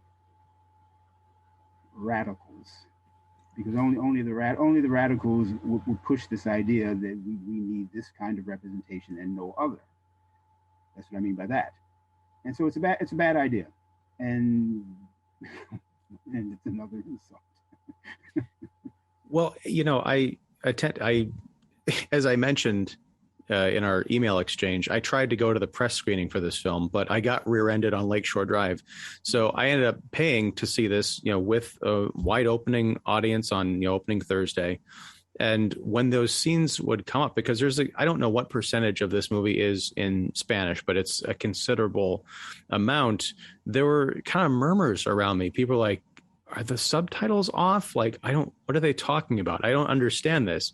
radicals, because only the radicals would push this idea that we need this kind of representation and no other. That's what I mean by that. And so it's a bad idea, and and it's another insult. Well, I as I mentioned in our email exchange, I tried to go to the press screening for this film, but I got rear-ended on Lakeshore Drive. So I ended up paying to see this, with a wide opening audience on, opening Thursday. And when those scenes would come up, because I don't know what percentage of this movie is in Spanish, but it's a considerable amount. There were kind of murmurs around me. People were like, are the subtitles off? Like, what are they talking about? I don't understand this.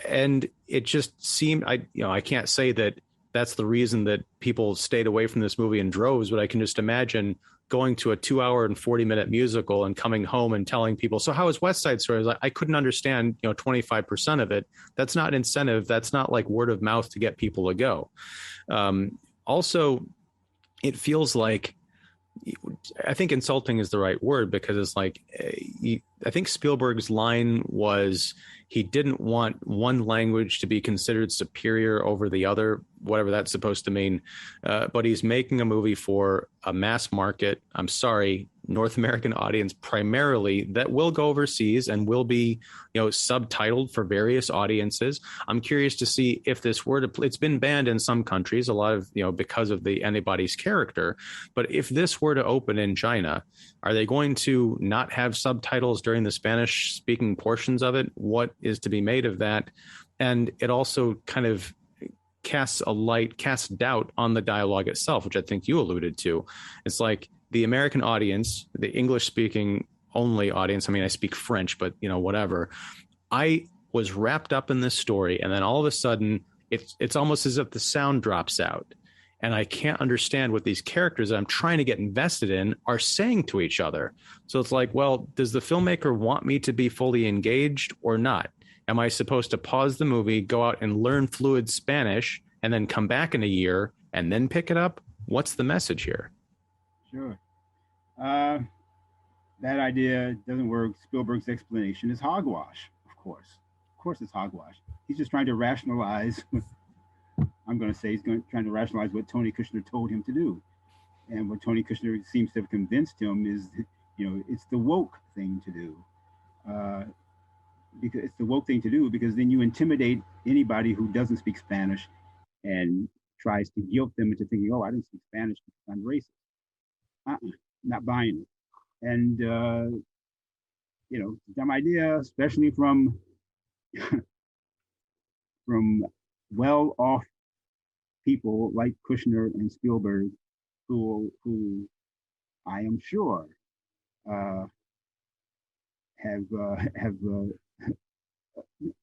And it just seemed, I can't say that that's the reason that people stayed away from this movie in droves, but I can just imagine going to a 2-hour and 40-minute musical and coming home and telling people, so how was West Side Story? I couldn't understand, 25% of it. That's not incentive. That's not like word of mouth to get people to go. Also, it feels like, I think insulting is the right word, because it's like, I think Spielberg's line was he didn't want one language to be considered superior over the other, whatever that's supposed to mean. But he's making a movie for a mass market, I'm sorry, North American audience primarily, that will go overseas and will be, subtitled for various audiences. I'm curious to see if this were to, it's been banned in some countries, a lot of, because of the anybody's character. But if this were to open in China, are they going to not have subtitles during the Spanish speaking portions of it? What is to be made of that? And it also kind of casts doubt on the dialogue itself, which I think you alluded to. It's like the American audience, the English speaking only audience. I mean, I speak French, but whatever. I was wrapped up in this story, and then all of a sudden it's almost as if the sound drops out, and I can't understand what these characters that I'm trying to get invested in are saying to each other. So it's like, well, does the filmmaker want me to be fully engaged or not? Am I supposed to pause the movie, go out and learn fluid Spanish, and then come back in a year and then pick it up? What's the message here? Sure. That idea doesn't work. Spielberg's explanation is hogwash, of course. Of course it's hogwash. He's just trying to rationalize, I'm going to say trying to rationalize what Tony Kushner told him to do. And what Tony Kushner seems to have convinced him is, it's the woke thing to do. Because it's the woke thing to do, because then you intimidate anybody who doesn't speak Spanish and tries to guilt them into thinking, oh, I didn't speak Spanish because I'm racist. Not buying it. And, dumb idea, especially from well-off people like Kushner and Spielberg, who I am sure have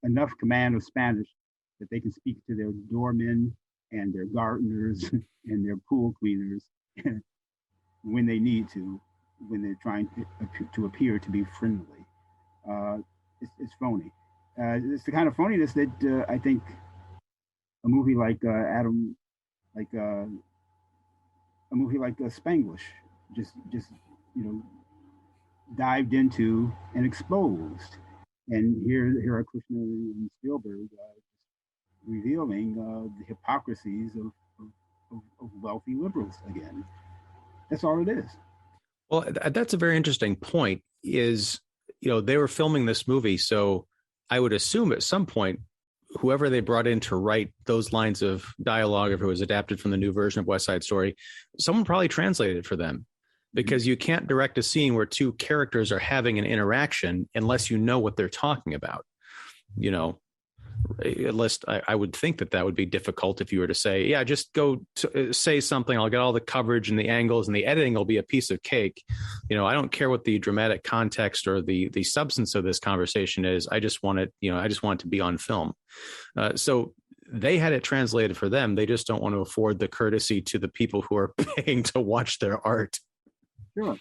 enough command of Spanish that they can speak to their doormen and their gardeners and their pool cleaners when they need to, when they're trying to appear to be friendly. It's phony. It's the kind of phoniness that I think a movie like a movie like Spanglish just dived into and exposed. And here are Kushner and Spielberg revealing the hypocrisies of wealthy liberals again. That's all it is. Well, that's a very interesting point. Is they were filming this movie, so I would assume at some point whoever they brought in to write those lines of dialogue, if it was adapted from the new version of West Side Story, someone probably translated it for them, because you can't direct a scene where two characters are having an interaction unless you know what they're talking about. You know, at least I would think that would be difficult if you were to say, yeah, just go say something. I'll get all the coverage and the angles, and the editing will be a piece of cake. You know, I don't care what the dramatic context or the substance of this conversation is. I just want it, I just want it to be on film. So they had it translated for them. They just don't want to afford the courtesy to the people who are paying to watch their art. Sure.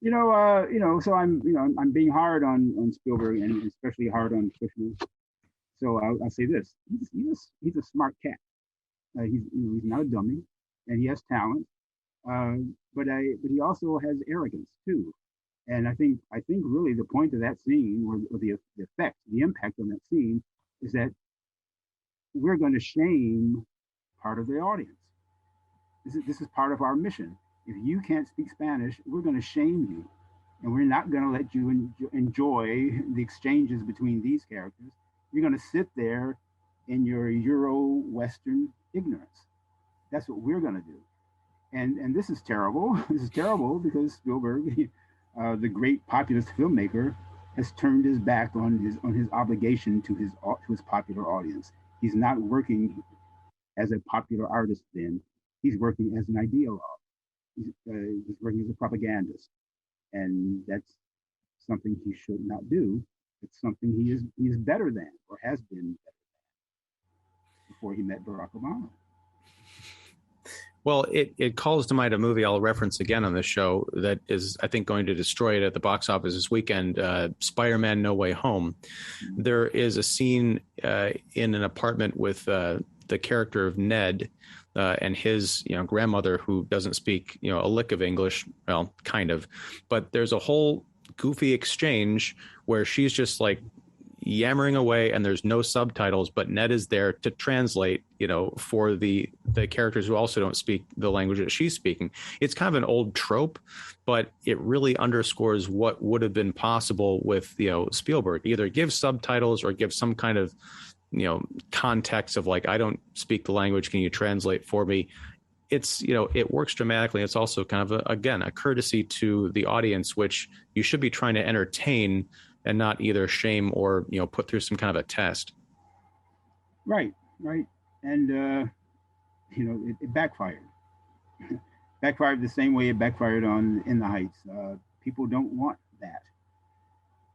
So I'm being hard on Spielberg, and especially hard on Kushner. So I'll say this: he's a smart cat. He's not a dummy, and he has talent. But he also has arrogance too. And I think really the point of that scene, or the effect, the impact on that scene, is that we're going to shame part of the audience. This is part of our mission. If you can't speak Spanish, we're going to shame you, and we're not going to let you enjoy the exchanges between these characters. You're going to sit there in your Euro-Western ignorance. That's what we're going to do. And this is terrible. This is terrible because Spielberg, the great populist filmmaker, has turned his back on his obligation to his popular audience. He's not working as a popular artist then. He's working as an ideologue. He's working as a propagandist. And that's something he should not do. It's something he is better than, or has been better than, before he met Barack Obama. Well, it calls to mind a movie I'll reference again on this show that is, I think, going to destroy it at the box office this weekend, SpiderMan No Way Home. There is a scene in an apartment with the character of Ned and his grandmother, who doesn't speak a lick of English. Well, kind of. But there's a whole goofy exchange where she's just like yammering away and there's no subtitles, but Ned is there to translate, for the characters who also don't speak the language that she's speaking. It's kind of an old trope, but it really underscores what would have been possible with, Spielberg. Either give subtitles or give some kind of, context of like, I don't speak the language. Can you translate for me? It's, it works dramatically. It's also kind of a courtesy to the audience, which you should be trying to entertain and not either shame or, put through some kind of a test. Right. And, it backfired. Backfired the same way it backfired on In the Heights. People don't want that.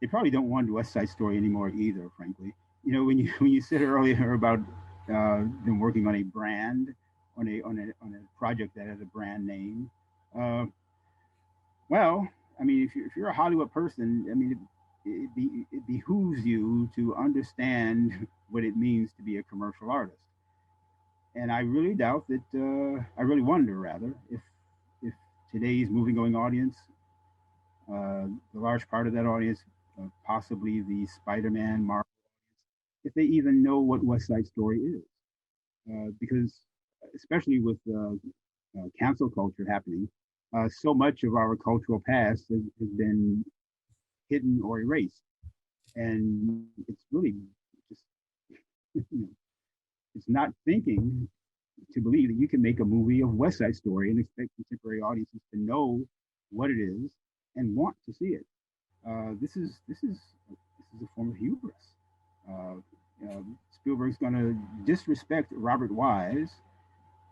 They probably don't want West Side Story anymore either, frankly. When you said earlier about them working on a brand, on a project that has a brand name, well, I mean, if you're a Hollywood person, I mean, it behooves you to understand what it means to be a commercial artist. And I really doubt that. I really wonder, rather, if today's movie-going audience, the large part of that audience, possibly the Spider-Man Marvel, if they even know what West Side Story is, because especially with cancel culture happening, so much of our cultural past has been hidden or erased, and it's really just it's not thinking to believe that you can make a movie of West Side Story and expect contemporary audiences to know what it is and want to see it. This is a form of hubris. Spielberg's going to disrespect Robert Wise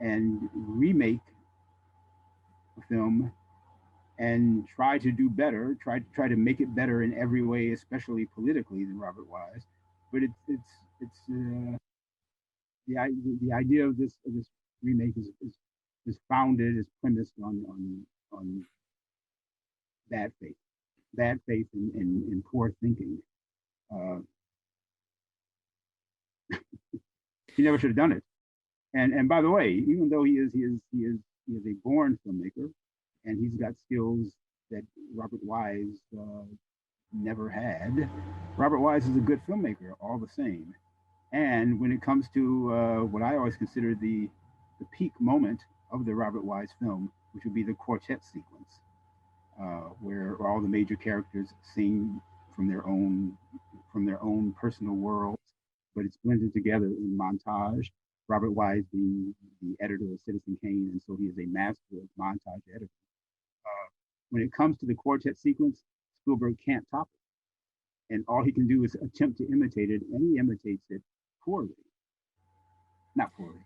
and remake a film and try to do better, try to make it better in every way, especially politically, than Robert Wise. But the idea of this remake is founded, is premised on bad faith and poor thinking. He never should have done it. And by the way, even though he is a born filmmaker, and he's got skills that Robert Wise never had. Robert Wise is a good filmmaker, all the same. And when it comes to what I always consider the peak moment of the Robert Wise film, which would be the quartet sequence, where all the major characters sing from their own personal worlds, but it's blended together in montage. Robert Wise, the editor of Citizen Kane, and so he is a master of montage editing. When it comes to the quartet sequence, Spielberg can't top it. And all he can do is attempt to imitate it, and he imitates it poorly. Not poorly.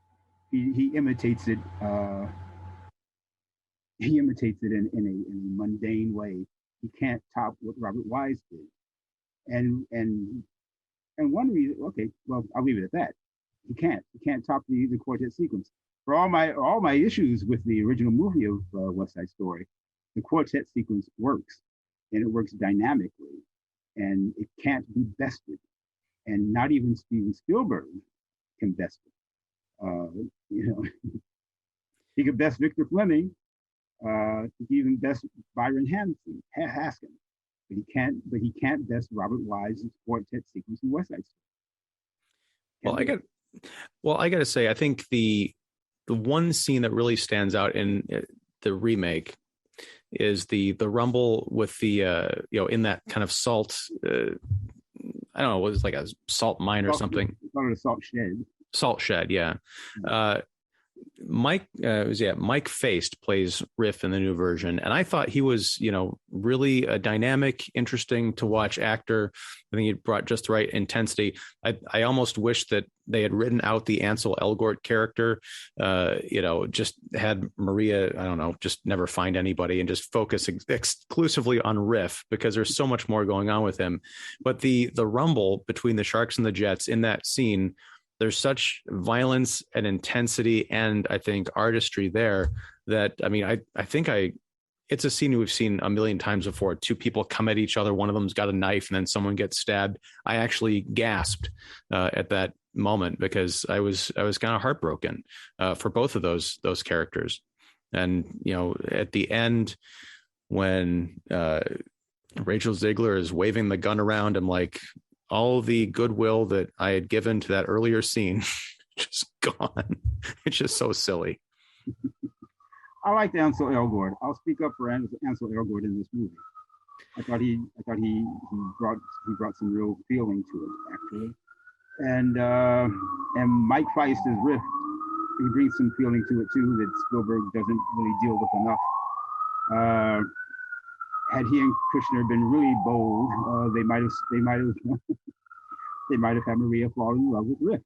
He imitates it. He imitates it in a mundane way. He can't top what Robert Wise did. And one reason, okay, well, I'll leave it at that. He can't top the quartet sequence. For all my issues with the original movie of West Side Story, the quartet sequence works, and it works dynamically, and it can't be bested, and not even Steven Spielberg can best it. You know, he could best Victor Fleming, he could even best Byron Haskin, but he can't best Robert Wise's quartet sequence in West Side Story. Well, I got to say, I think the one scene that really stands out in the remake is the rumble with the in that kind of salt. I don't know, it was like a salt mine or something. A salt shed. Salt shed, yeah. Mike Faced plays Riff in the new version, and I thought he was, really a dynamic, interesting to watch actor. I think he brought just the right intensity. I almost wish that they had written out the Ansel Elgort character, just had Maria, I don't know, just never find anybody and just focus exclusively on Riff, because there's so much more going on with him. But the rumble between the Sharks and the Jets in that scene, there's such violence and intensity and I think artistry there that, I think it's a scene we've seen a million times before. Two people come at each other. One of them's got a knife and then someone gets stabbed. I actually gasped at that moment because I was kind of heartbroken for both of those characters. And, at the end when Rachel Ziegler is waving the gun around, I'm like, all the goodwill that I had given to that earlier scene just gone. It's just so silly. I liked Ansel Elgort. I'll speak up for Ansel Elgort in this movie. I thought he brought some real feeling to it, actually. And Mike Feist as Riff, he brings some feeling to it too that Spielberg doesn't really deal with enough. Had he and Kushner been really bold, they might have had Maria fall in love with Riff.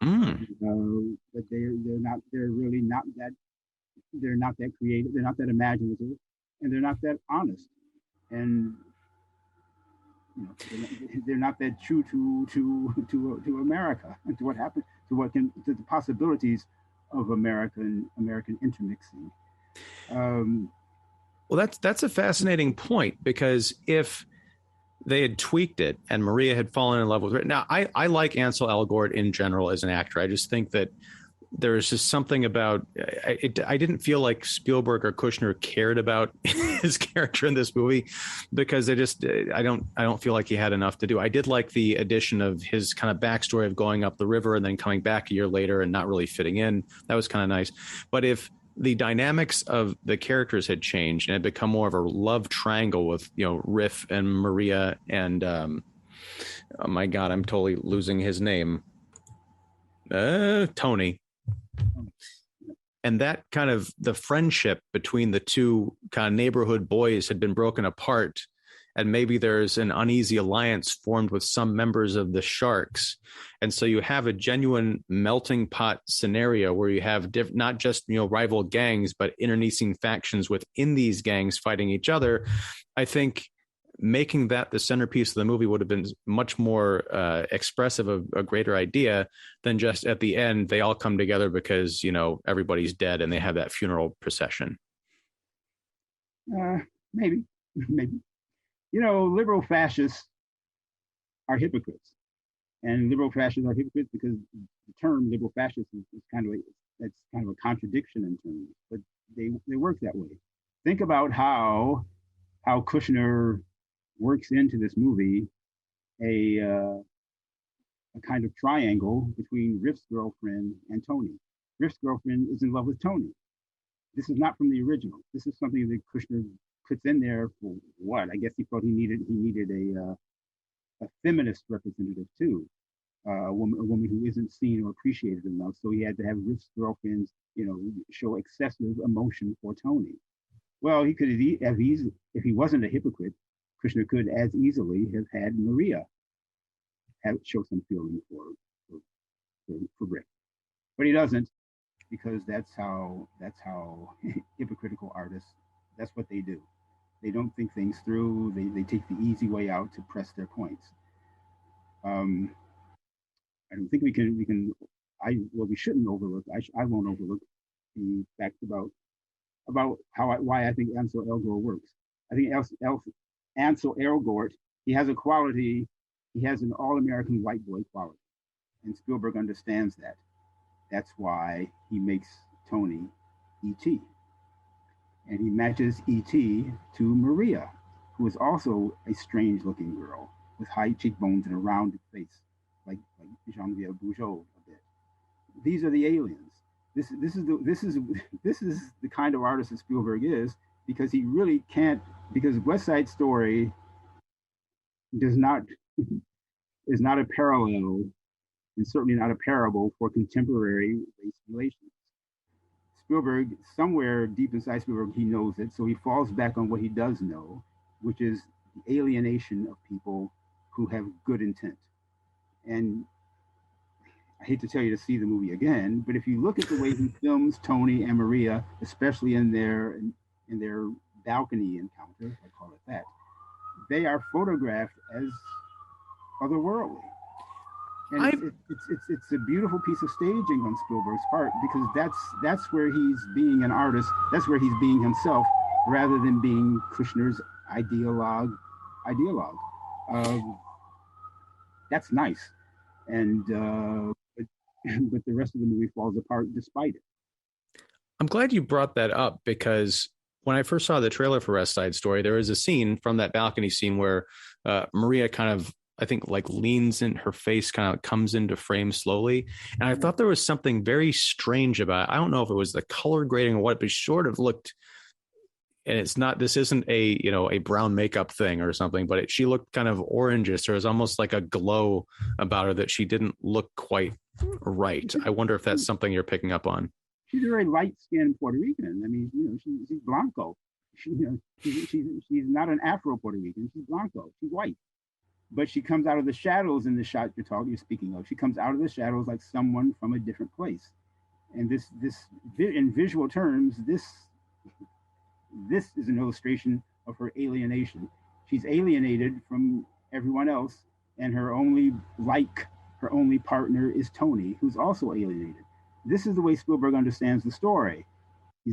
But they're really not that. They're not that creative. They're not that imaginative, and they're not that honest. And they're not that true to America and to what happened, to the possibilities of American intermixing. Well, that's a fascinating point, because if they had tweaked it and Maria had fallen in love with it. Now, I like Ansel Elgort in general as an actor. I just think that there's just something about it. I didn't feel like Spielberg or Kushner cared about his character in this movie, because I don't feel like he had enough to do. I did like the addition of his kind of backstory of going up the river and then coming back a year later and not really fitting in. That was kind of nice. But if the dynamics of the characters had changed and had become more of a love triangle with, Riff and Maria and, oh my God, I'm totally losing his name. Tony. And that kind of the friendship between the two kind of neighborhood boys had been broken apart. And maybe there's an uneasy alliance formed with some members of the Sharks. And so you have a genuine melting pot scenario where you have not just, rival gangs, but internecine factions within these gangs fighting each other. I think making that the centerpiece of the movie would have been much more expressive of a greater idea than just at the end, they all come together because, everybody's dead and they have that funeral procession. Maybe. Liberal fascists are hypocrites, and liberal fascists are hypocrites because the term liberal fascist is kind of a contradiction in terms, but they work that way. Think about how Kushner works into this movie a kind of triangle between Riff's girlfriend and Tony. Riff's girlfriend is in love with Tony. This is not from the original. This is something that Kushner puts in there for what? I guess he thought he needed a feminist representative too. a woman who isn't seen or appreciated enough. So he had to have rich girlfriends, show excessive emotion for Tony. Well, he could have easily, if he wasn't a hypocrite, Kushner could as easily have had Maria show some feeling for Rick, but he doesn't, because that's how hypocritical artists. That's what they do. They don't think things through. They take the easy way out to press their points. Um, I don't think we can. We shouldn't overlook. I won't overlook the fact about why I think Ansel Elgort works. I think Ansel Elgort, he has a quality. He has an all-American white boy quality, and Spielberg understands that. That's why he makes Tony E.T. And he matches E.T. to Maria, who is also a strange-looking girl with high cheekbones and a rounded face, like Genevieve Bujold a bit. These are the aliens. This is the kind of artist that Spielberg is, because he really can't, because West Side Story does not is not a parallel, and certainly not a parable for contemporary race relations. Spielberg, somewhere deep inside Spielberg, he knows it, so he falls back on what he does know, which is the alienation of people who have good intent. And I hate to tell you to see the movie again, but if you look at the way he films Tony and Maria, especially in their balcony encounter, I call it that, they are photographed as otherworldly. And it's a beautiful piece of staging on Spielberg's part, because that's where he's being an artist. That's where he's being himself, rather than being Kushner's ideologue. That's nice, and but the rest of the movie falls apart despite it. I'm glad you brought that up, because when I first saw the trailer for West Side Story, there was a scene from that balcony scene where Maria kind of, I think, like leans in, her face kind of comes into frame slowly. And I thought there was something very strange about it. I don't know if it was the color grading or what, but it sort of looked, and it's not, this isn't a brown makeup thing or something, but she looked kind of orangish. There was almost like a glow about her that she didn't look quite right. I wonder if that's something you're picking up on. She's a very light-skinned Puerto Rican. I mean, she's Blanco. She's not an Afro Puerto Rican. She's Blanco. She's white. But she comes out of the shadows in the shot you're speaking of. She comes out of the shadows like someone from a different place. And this in visual terms, this is an illustration of her alienation. She's alienated from everyone else, and her only partner is Tony, who's also alienated. This is the way Spielberg understands the story. He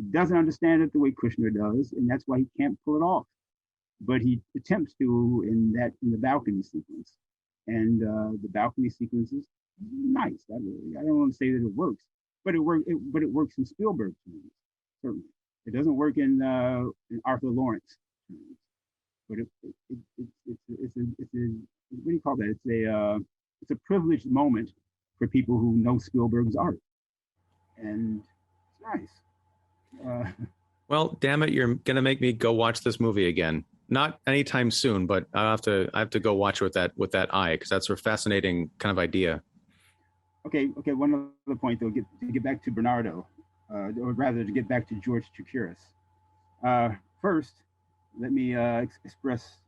doesn't understand it the way Kushner does, and that's why he can't pull it off. But he attempts to in the balcony sequence, and the balcony sequence is nice. I don't want to say that it works, but it works in Spielberg terms. Certainly, it doesn't work in Arthur Lawrence terms. But it's a what do you call that? It's a privileged moment for people who know Spielberg's art, and it's nice. Well, damn it, you're gonna make me go watch this movie again. Not anytime soon, but I have to go watch it with that eye, because that's a fascinating kind of idea. Okay. One other point, though, to get back to Bernardo, or rather to get back to George Chakiris. First, let me express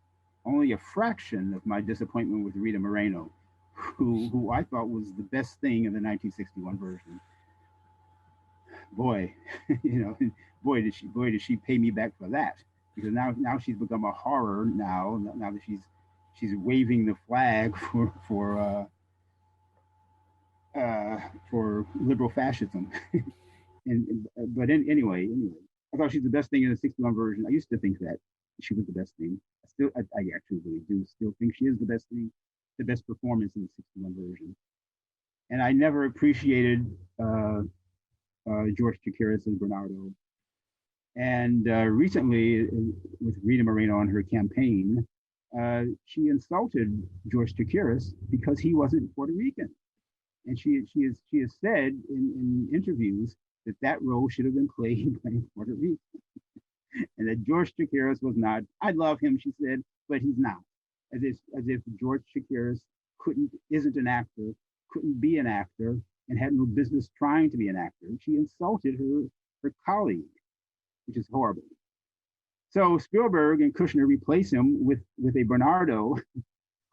only a fraction of my disappointment with Rita Moreno, who I thought was the best thing in the 1961 version. Boy, boy did she pay me back for that, because now she's become a horror. Now that she's waving the flag for liberal fascism. Anyway, I thought she's the best thing in the 61 version. I used to think that she was the best thing. I actually really do still think she is the best thing, the best performance in the 61 version. And I never appreciated George Chakiris as Bernardo. And recently, with Rita Moreno on her campaign, she insulted George Chakiris because he wasn't Puerto Rican. And she has said in interviews that role should have been played by Puerto Rican. And that George Chakiris was not. I love him, she said, but he's not. As if George Chakiris isn't an actor, couldn't be an actor, and had no business trying to be an actor. She insulted her colleague, which is horrible. So Spielberg and Kushner replace him with a Bernardo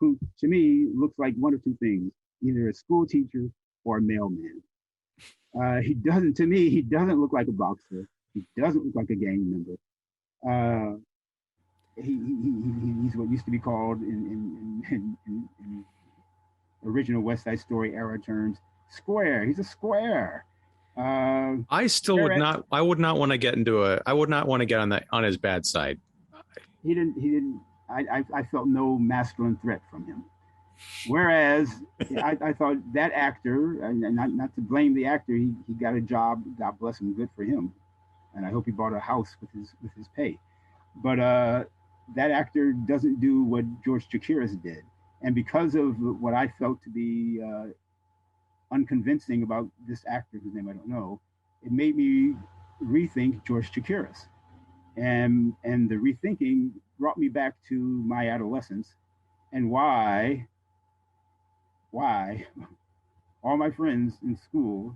who, to me, looks like one of two things: either a school teacher or a mailman. He doesn't look like a boxer. He doesn't look like a gang member. Uh, he's what used to be called in original West Side Story era terms, square. He's a square. I still would not. I would not want to get I would not want to get on his bad side. He didn't. I felt no masculine threat from him. Whereas I thought that actor, and not to blame the actor, he got a job. God bless him, good for him, and I hope he bought a house with his pay. But that actor doesn't do what George Chakiris did, and because of what I felt to be unconvincing about this actor, whose name I don't know, it made me rethink George Chakiris, and the rethinking brought me back to my adolescence and why all my friends in school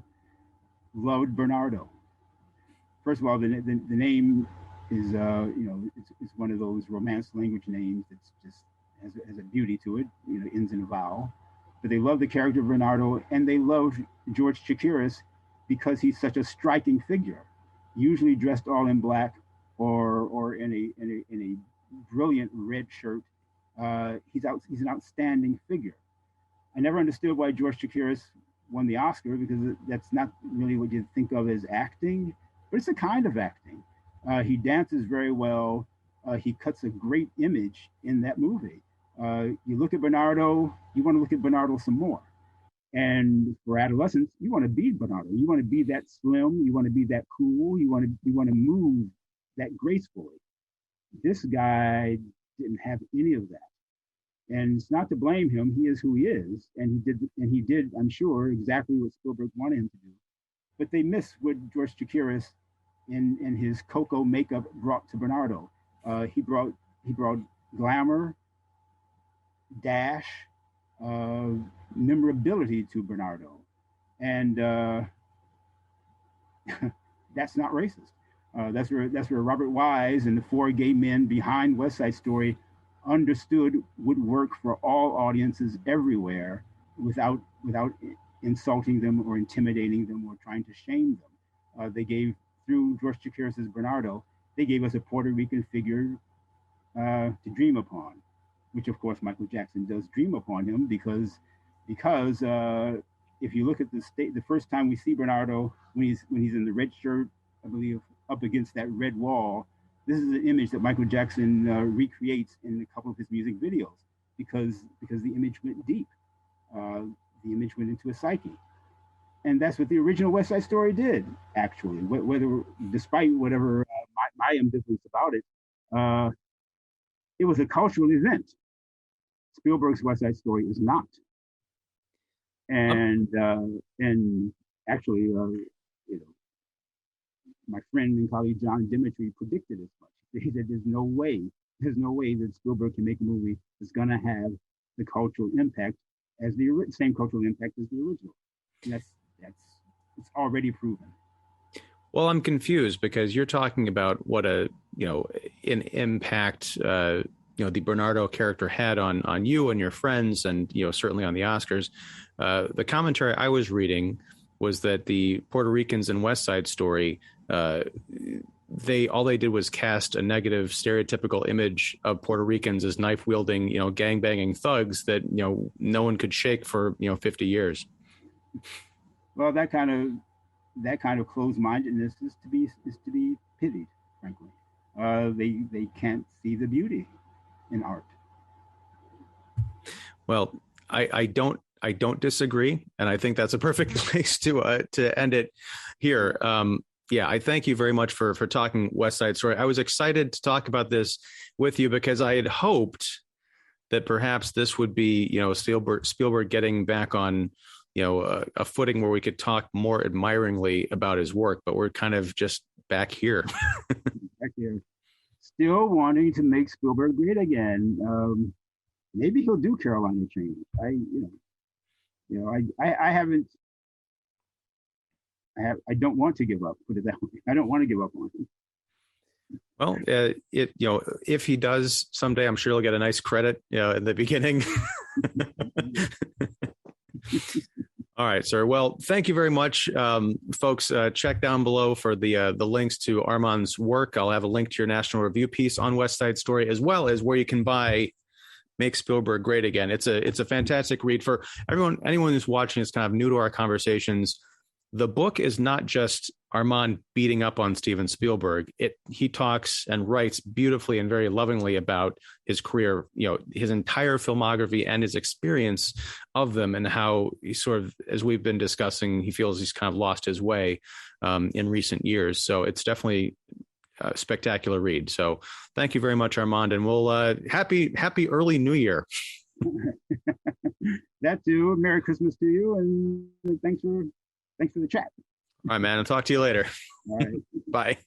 loved Bernardo. First of all, the name is it's one of those romance language names that's just has a beauty to it, ends in a vowel. But they love the character of Bernardo, and they love George Chakiris because he's such a striking figure, usually dressed all in black or in a brilliant red shirt. He's an outstanding figure. I never understood why George Chakiris won the Oscar, because that's not really what you think of as acting, but it's a kind of acting. He dances very well. He cuts a great image in that movie. You look at Bernardo, you want to look at Bernardo some more. And for adolescents, you want to be Bernardo. You want to be that slim. You want to be that cool. You want to move that gracefully. This guy didn't have any of that. And it's not to blame him. He is who he is, and he did. I'm sure, exactly what Spielberg wanted him to do. But they missed what George Chakiris, in his Coco makeup, brought to Bernardo. He brought glamour, dash, memorability to Bernardo, and that's not racist. That's where Robert Wise and the four gay men behind West Side Story understood would work for all audiences everywhere without insulting them or intimidating them or trying to shame them. They gave, through George Chakiris' Bernardo, they gave us a Puerto Rican figure to dream upon, which of course Michael Jackson does dream upon him because if you look at the first time we see Bernardo when he's in the red shirt, I believe, up against that red wall, this is an image that Michael Jackson recreates in a couple of his music videos because the image went deep. The image went into a psyche. And that's what the original West Side Story did, actually. Whether, despite whatever my ambivalence about it, it was a cultural event. Spielberg's West Side Story is not. And actually, my friend and colleague John Dimitri predicted as much. He said there's no way that Spielberg can make a movie that's going to have the cultural impact as the same cultural impact as the original. And that's it's already proven. Well, I'm confused because you're talking about what an impact the Bernardo character had on you and your friends, and certainly on the Oscars. The commentary I was reading was that the Puerto Ricans in West Side Story, all they did was cast a negative stereotypical image of Puerto Ricans as knife wielding, gang banging thugs that no one could shake for 50 years. Well, that kind of closed-mindedness is to be pitied, frankly. They can't see the beauty in art. Well, I don't disagree, and I think that's a perfect place to end it here. I thank you very much for talking West Side Story. I was excited to talk about this with you because I had hoped that perhaps this would be Spielberg getting back on a footing where we could talk more admiringly about his work, but we're kind of just back here. Back here. Still wanting to make Spielberg great again. maybe he'll do Carolina Change. I haven't. I don't want to give up. Put it that way. I don't want to give up on him. Well, if he does someday, I'm sure he'll get a nice credit, in the beginning. All right, sir. Well, thank you very much, folks. Check down below for the links to Armond's work. I'll have a link to your National Review piece on West Side Story, as well as where you can buy Make Spielberg Great Again. It's a fantastic read for anyone who's watching is kind of new to our conversations. The book is not just Armond beating up on Steven Spielberg. He talks and writes beautifully and very lovingly about his career, his entire filmography and his experience of them, and how he sort of, as we've been discussing, he feels he's kind of lost his way in recent years. So it's definitely a spectacular read. So thank you very much, Armond, and we'll happy early New Year. That too. Merry Christmas to you, and thanks for the chat. All right, man. I'll talk to you later. All right. Bye.